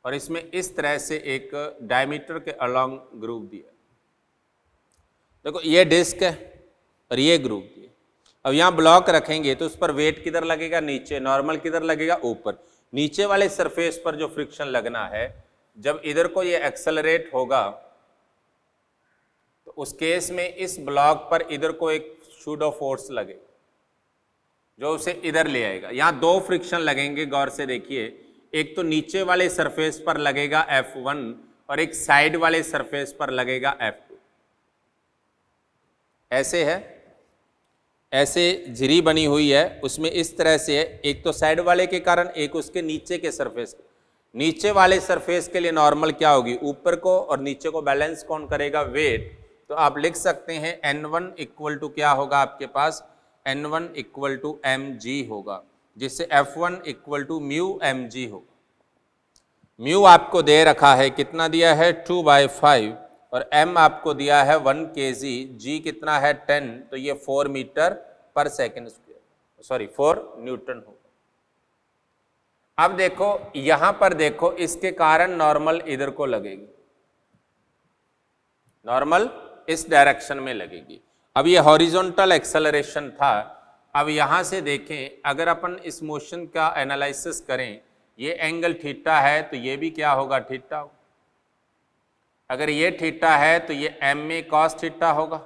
और इसमें इस तरह से एक डायमीटर के अलॉन्ग ग्रूव दिया। देखो ये डिस्क है और ये ग्रूव दिया। अब यहाँ ब्लॉक रखेंगे तो उस पर वेट किधर लगेगा, नीचे, नॉर्मल किधर लगेगा, ऊपर। नीचे वाले सरफेस पर जो फ्रिक्शन लगना है, जब इधर को ये एक्सेलरेट होगा तो उस केस में इस ब्लॉक पर इधर को एक शूडो फोर्स लगेगा जो उसे इधर ले आएगा। यहाँ दो फ्रिक्शन लगेंगे, गौर से देखिए, एक तो नीचे वाले सरफेस पर लगेगा F1 और एक साइड वाले सरफेस पर लगेगा F2। ऐसे है, ऐसे झिरी बनी हुई है, उसमें इस तरह से है, एक तो साइड वाले के कारण, एक उसके नीचे के सरफेस। नीचे वाले सरफेस के लिए नॉर्मल क्या होगी, ऊपर को, और नीचे को बैलेंस कौन करेगा, वेट। तो आप लिख सकते हैं N1 इक्वल टू क्या होगा आपके पास, N1 इक्वल टू mg होगा, जिससे F1 equal to mu mg होगा। म्यू आपको दे रखा है, कितना दिया है, 2/5, और m आपको दिया है 1 kg, g कितना है 10, तो ये 4 मीटर पर सेकेंड स्क्वायर, सॉरी 4 न्यूटन होगा। अब देखो यहां पर देखो, इसके कारण नॉर्मल इधर को लगेगी, नॉर्मल इस डायरेक्शन में लगेगी। अब ये हॉरिजॉन्टल एक्सेलरेशन था। अब यहां से देखें, अगर अपन इस मोशन का एनालिसिस करें, ये एंगल थीटा है तो ये भी क्या होगा, थीटा होगा। अगर ये थीटा है तो ये m में कॉस थीटा होगा,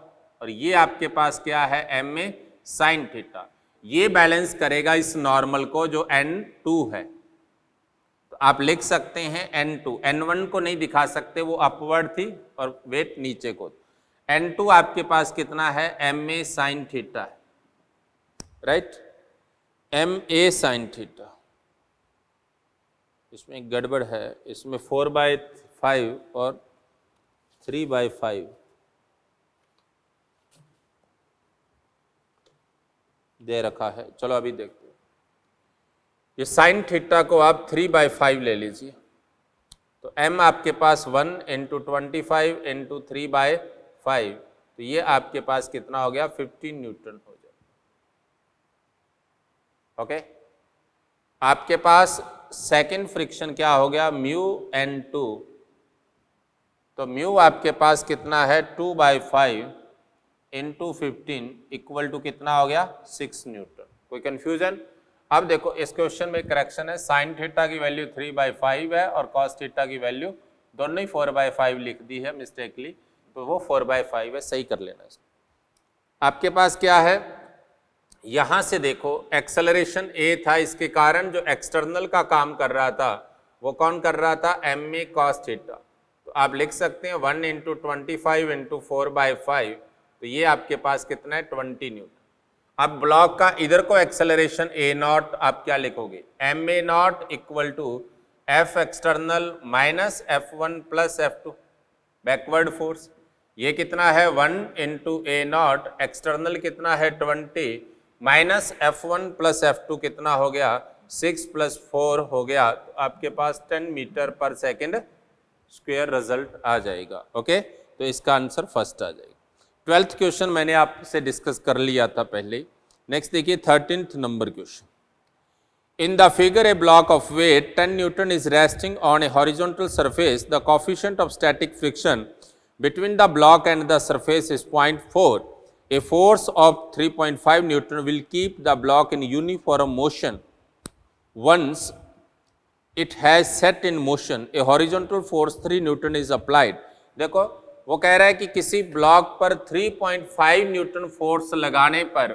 और ये आपके पास क्या है, m में साइन थीटा। ये बैलेंस करेगा इस नॉर्मल को जो N2 है। तो आप लिख सकते हैं N2, N1 को नहीं दिखा सकते, वो अपवर्ड थी और वेट नीचे को। N2 आपके पास कितना है, m में साइन थीटा है, right, m a sine theta. इसमें एक गड़बड़ है, इसमें 4/5 और 3/5 दे रखा है। चलो अभी देखते हैं, ये साइन थीटा को आप 3/5 ले लीजिए, तो m आपके पास 1 × 25 × 3/5, तो ये आपके पास कितना हो गया, 15 न्यूटन हो जाए। ओके, आपके पास सेकेंड फ्रिक्शन क्या हो गया, म्यू N2 तो म्यू आपके पास कितना है 2/5 इंटू 15 इक्वल टू कितना हो गया 6 न्यूटन। कोई कंफ्यूजन? अब देखो इस क्वेश्चन में करेक्शन है, साइन थीटा की वैल्यू 3/5 है और कॉस थीटा की वैल्यू दोनों ही 4/5 लिख दी है मिस्टेकली, तो वो 4/5 है, सही कर लेना इसको। आपके पास क्या है, यहां से देखो एक्सेलरेशन a था, इसके कारण जो एक्सटर्नल का काम कर रहा था वो कौन कर रहा था, m a cos थीटा। तो आप लिख सकते हैं 1 × 25 × 4/5, तो ये आपके पास कितना है 20 न्यूटन। अब ब्लॉक का इधर को एक्सेलरेशन a0 आप क्या लिखोगे, ma0 equal to f external minus f1 plus f2 backward force. ये कितना है 1 × a0 एक्सटर्नल कितना है 20 माइनस f1 प्लस f2 कितना हो गया 6 + 4 हो गया, तो आपके पास 10 मीटर पर सेकेंड स्क्वायर रिजल्ट आ जाएगा। ओके, तो इसका आंसर फर्स्ट आ जाएगा। 12th क्वेश्चन मैंने आपसे डिस्कस कर लिया था पहले। नेक्स्ट देखिए 13th number question. In the figure, a block of weight 10 Newton is resting on a horizontal surface. The coefficient of static friction between the block and the surface is 0.4. A force of 3.5 Newton will keep the block in uniform motion. Once it has set in motion, a horizontal force 3 Newton is applied. देखो वो कह रहा है कि किसी block पर 3.5 Newton force लगाने पर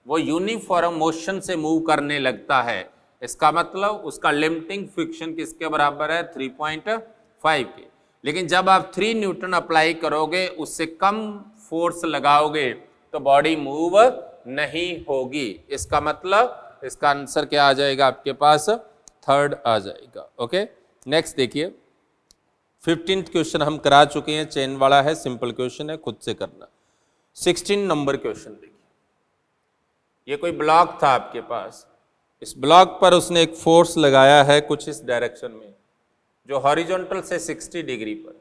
वो यूनिफॉर्म मोशन से मूव करने लगता है। इसका मतलब उसका लिमिटिंग फ्रिक्शन किसके बराबर है 3.5 के। लेकिन जब आप 3 न्यूटन अप्लाई करोगे, उससे कम फोर्स लगाओगे तो बॉडी मूव नहीं होगी। इसका मतलब इसका आंसर क्या आ जाएगा आपके पास, थर्ड आ जाएगा। ओके, नेक्स्ट देखिए 15th क्वेश्चन हम करा चुके हैं, चेन वाला है, सिंपल क्वेश्चन है, खुद से करना। 16 नंबर क्वेश्चन देखिए, ये कोई ब्लॉक था आपके पास, इस ब्लॉक पर उसने एक फोर्स लगाया है कुछ इस डायरेक्शन में जो हॉरिजॉन्टल से 60 डिग्री पर।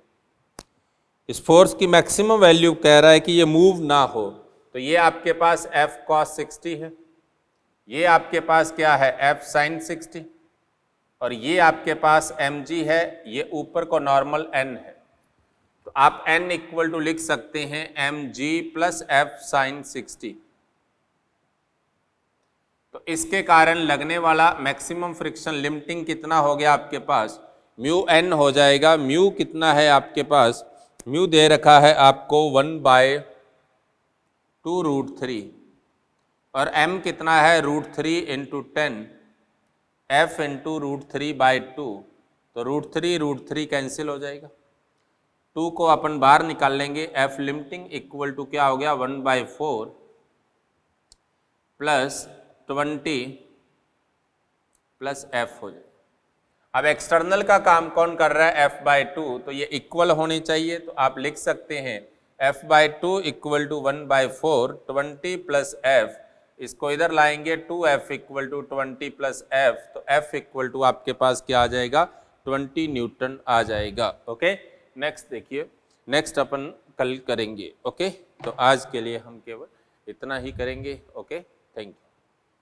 इस फोर्स की मैक्सिमम वैल्यू कह रहा है कि ये मूव ना हो, तो ये आपके पास F cos 60 है, ये आपके पास क्या है F sin 60, और ये आपके पास mg है, ये ऊपर को नॉर्मल n है। तो आप n इक्वल टू लिख सकते हैं mg प्लस F sin 60। तो इसके कारण लगने वाला मैक्सिमम फ्रिक्शन लिमिटिंग कितना हो गया आपके पास, म्यू n हो जाएगा। म्यू कितना है आपके पास, म्यू दे रखा है आपको 1/2√3 और m कितना है √3 × 10 f × √3/2, तो √3 कैंसिल हो जाएगा, 2 को अपन बाहर निकाल लेंगे। f लिमिटिंग इक्वल टू क्या हो गया 1/4 प्लस 20 प्लस f हो जाए। अब एक्सटर्नल का काम कौन कर रहा है f/2, तो ये इक्वल होने चाहिए, तो आप लिख सकते हैं f/2 equal to 1/4 20 plus f, इसको इधर लाएंगे 2f equal to 20 plus f, तो f इक्वल टू आपके पास क्या आ जाएगा 20 न्यूटन आ जाएगा। ओके, नेक्स्ट देखिए, नेक्स्ट अपन कल करेंगे। ओके, तो आज के लिए हम केवल इतना ही करेंगे। Okay, thank you.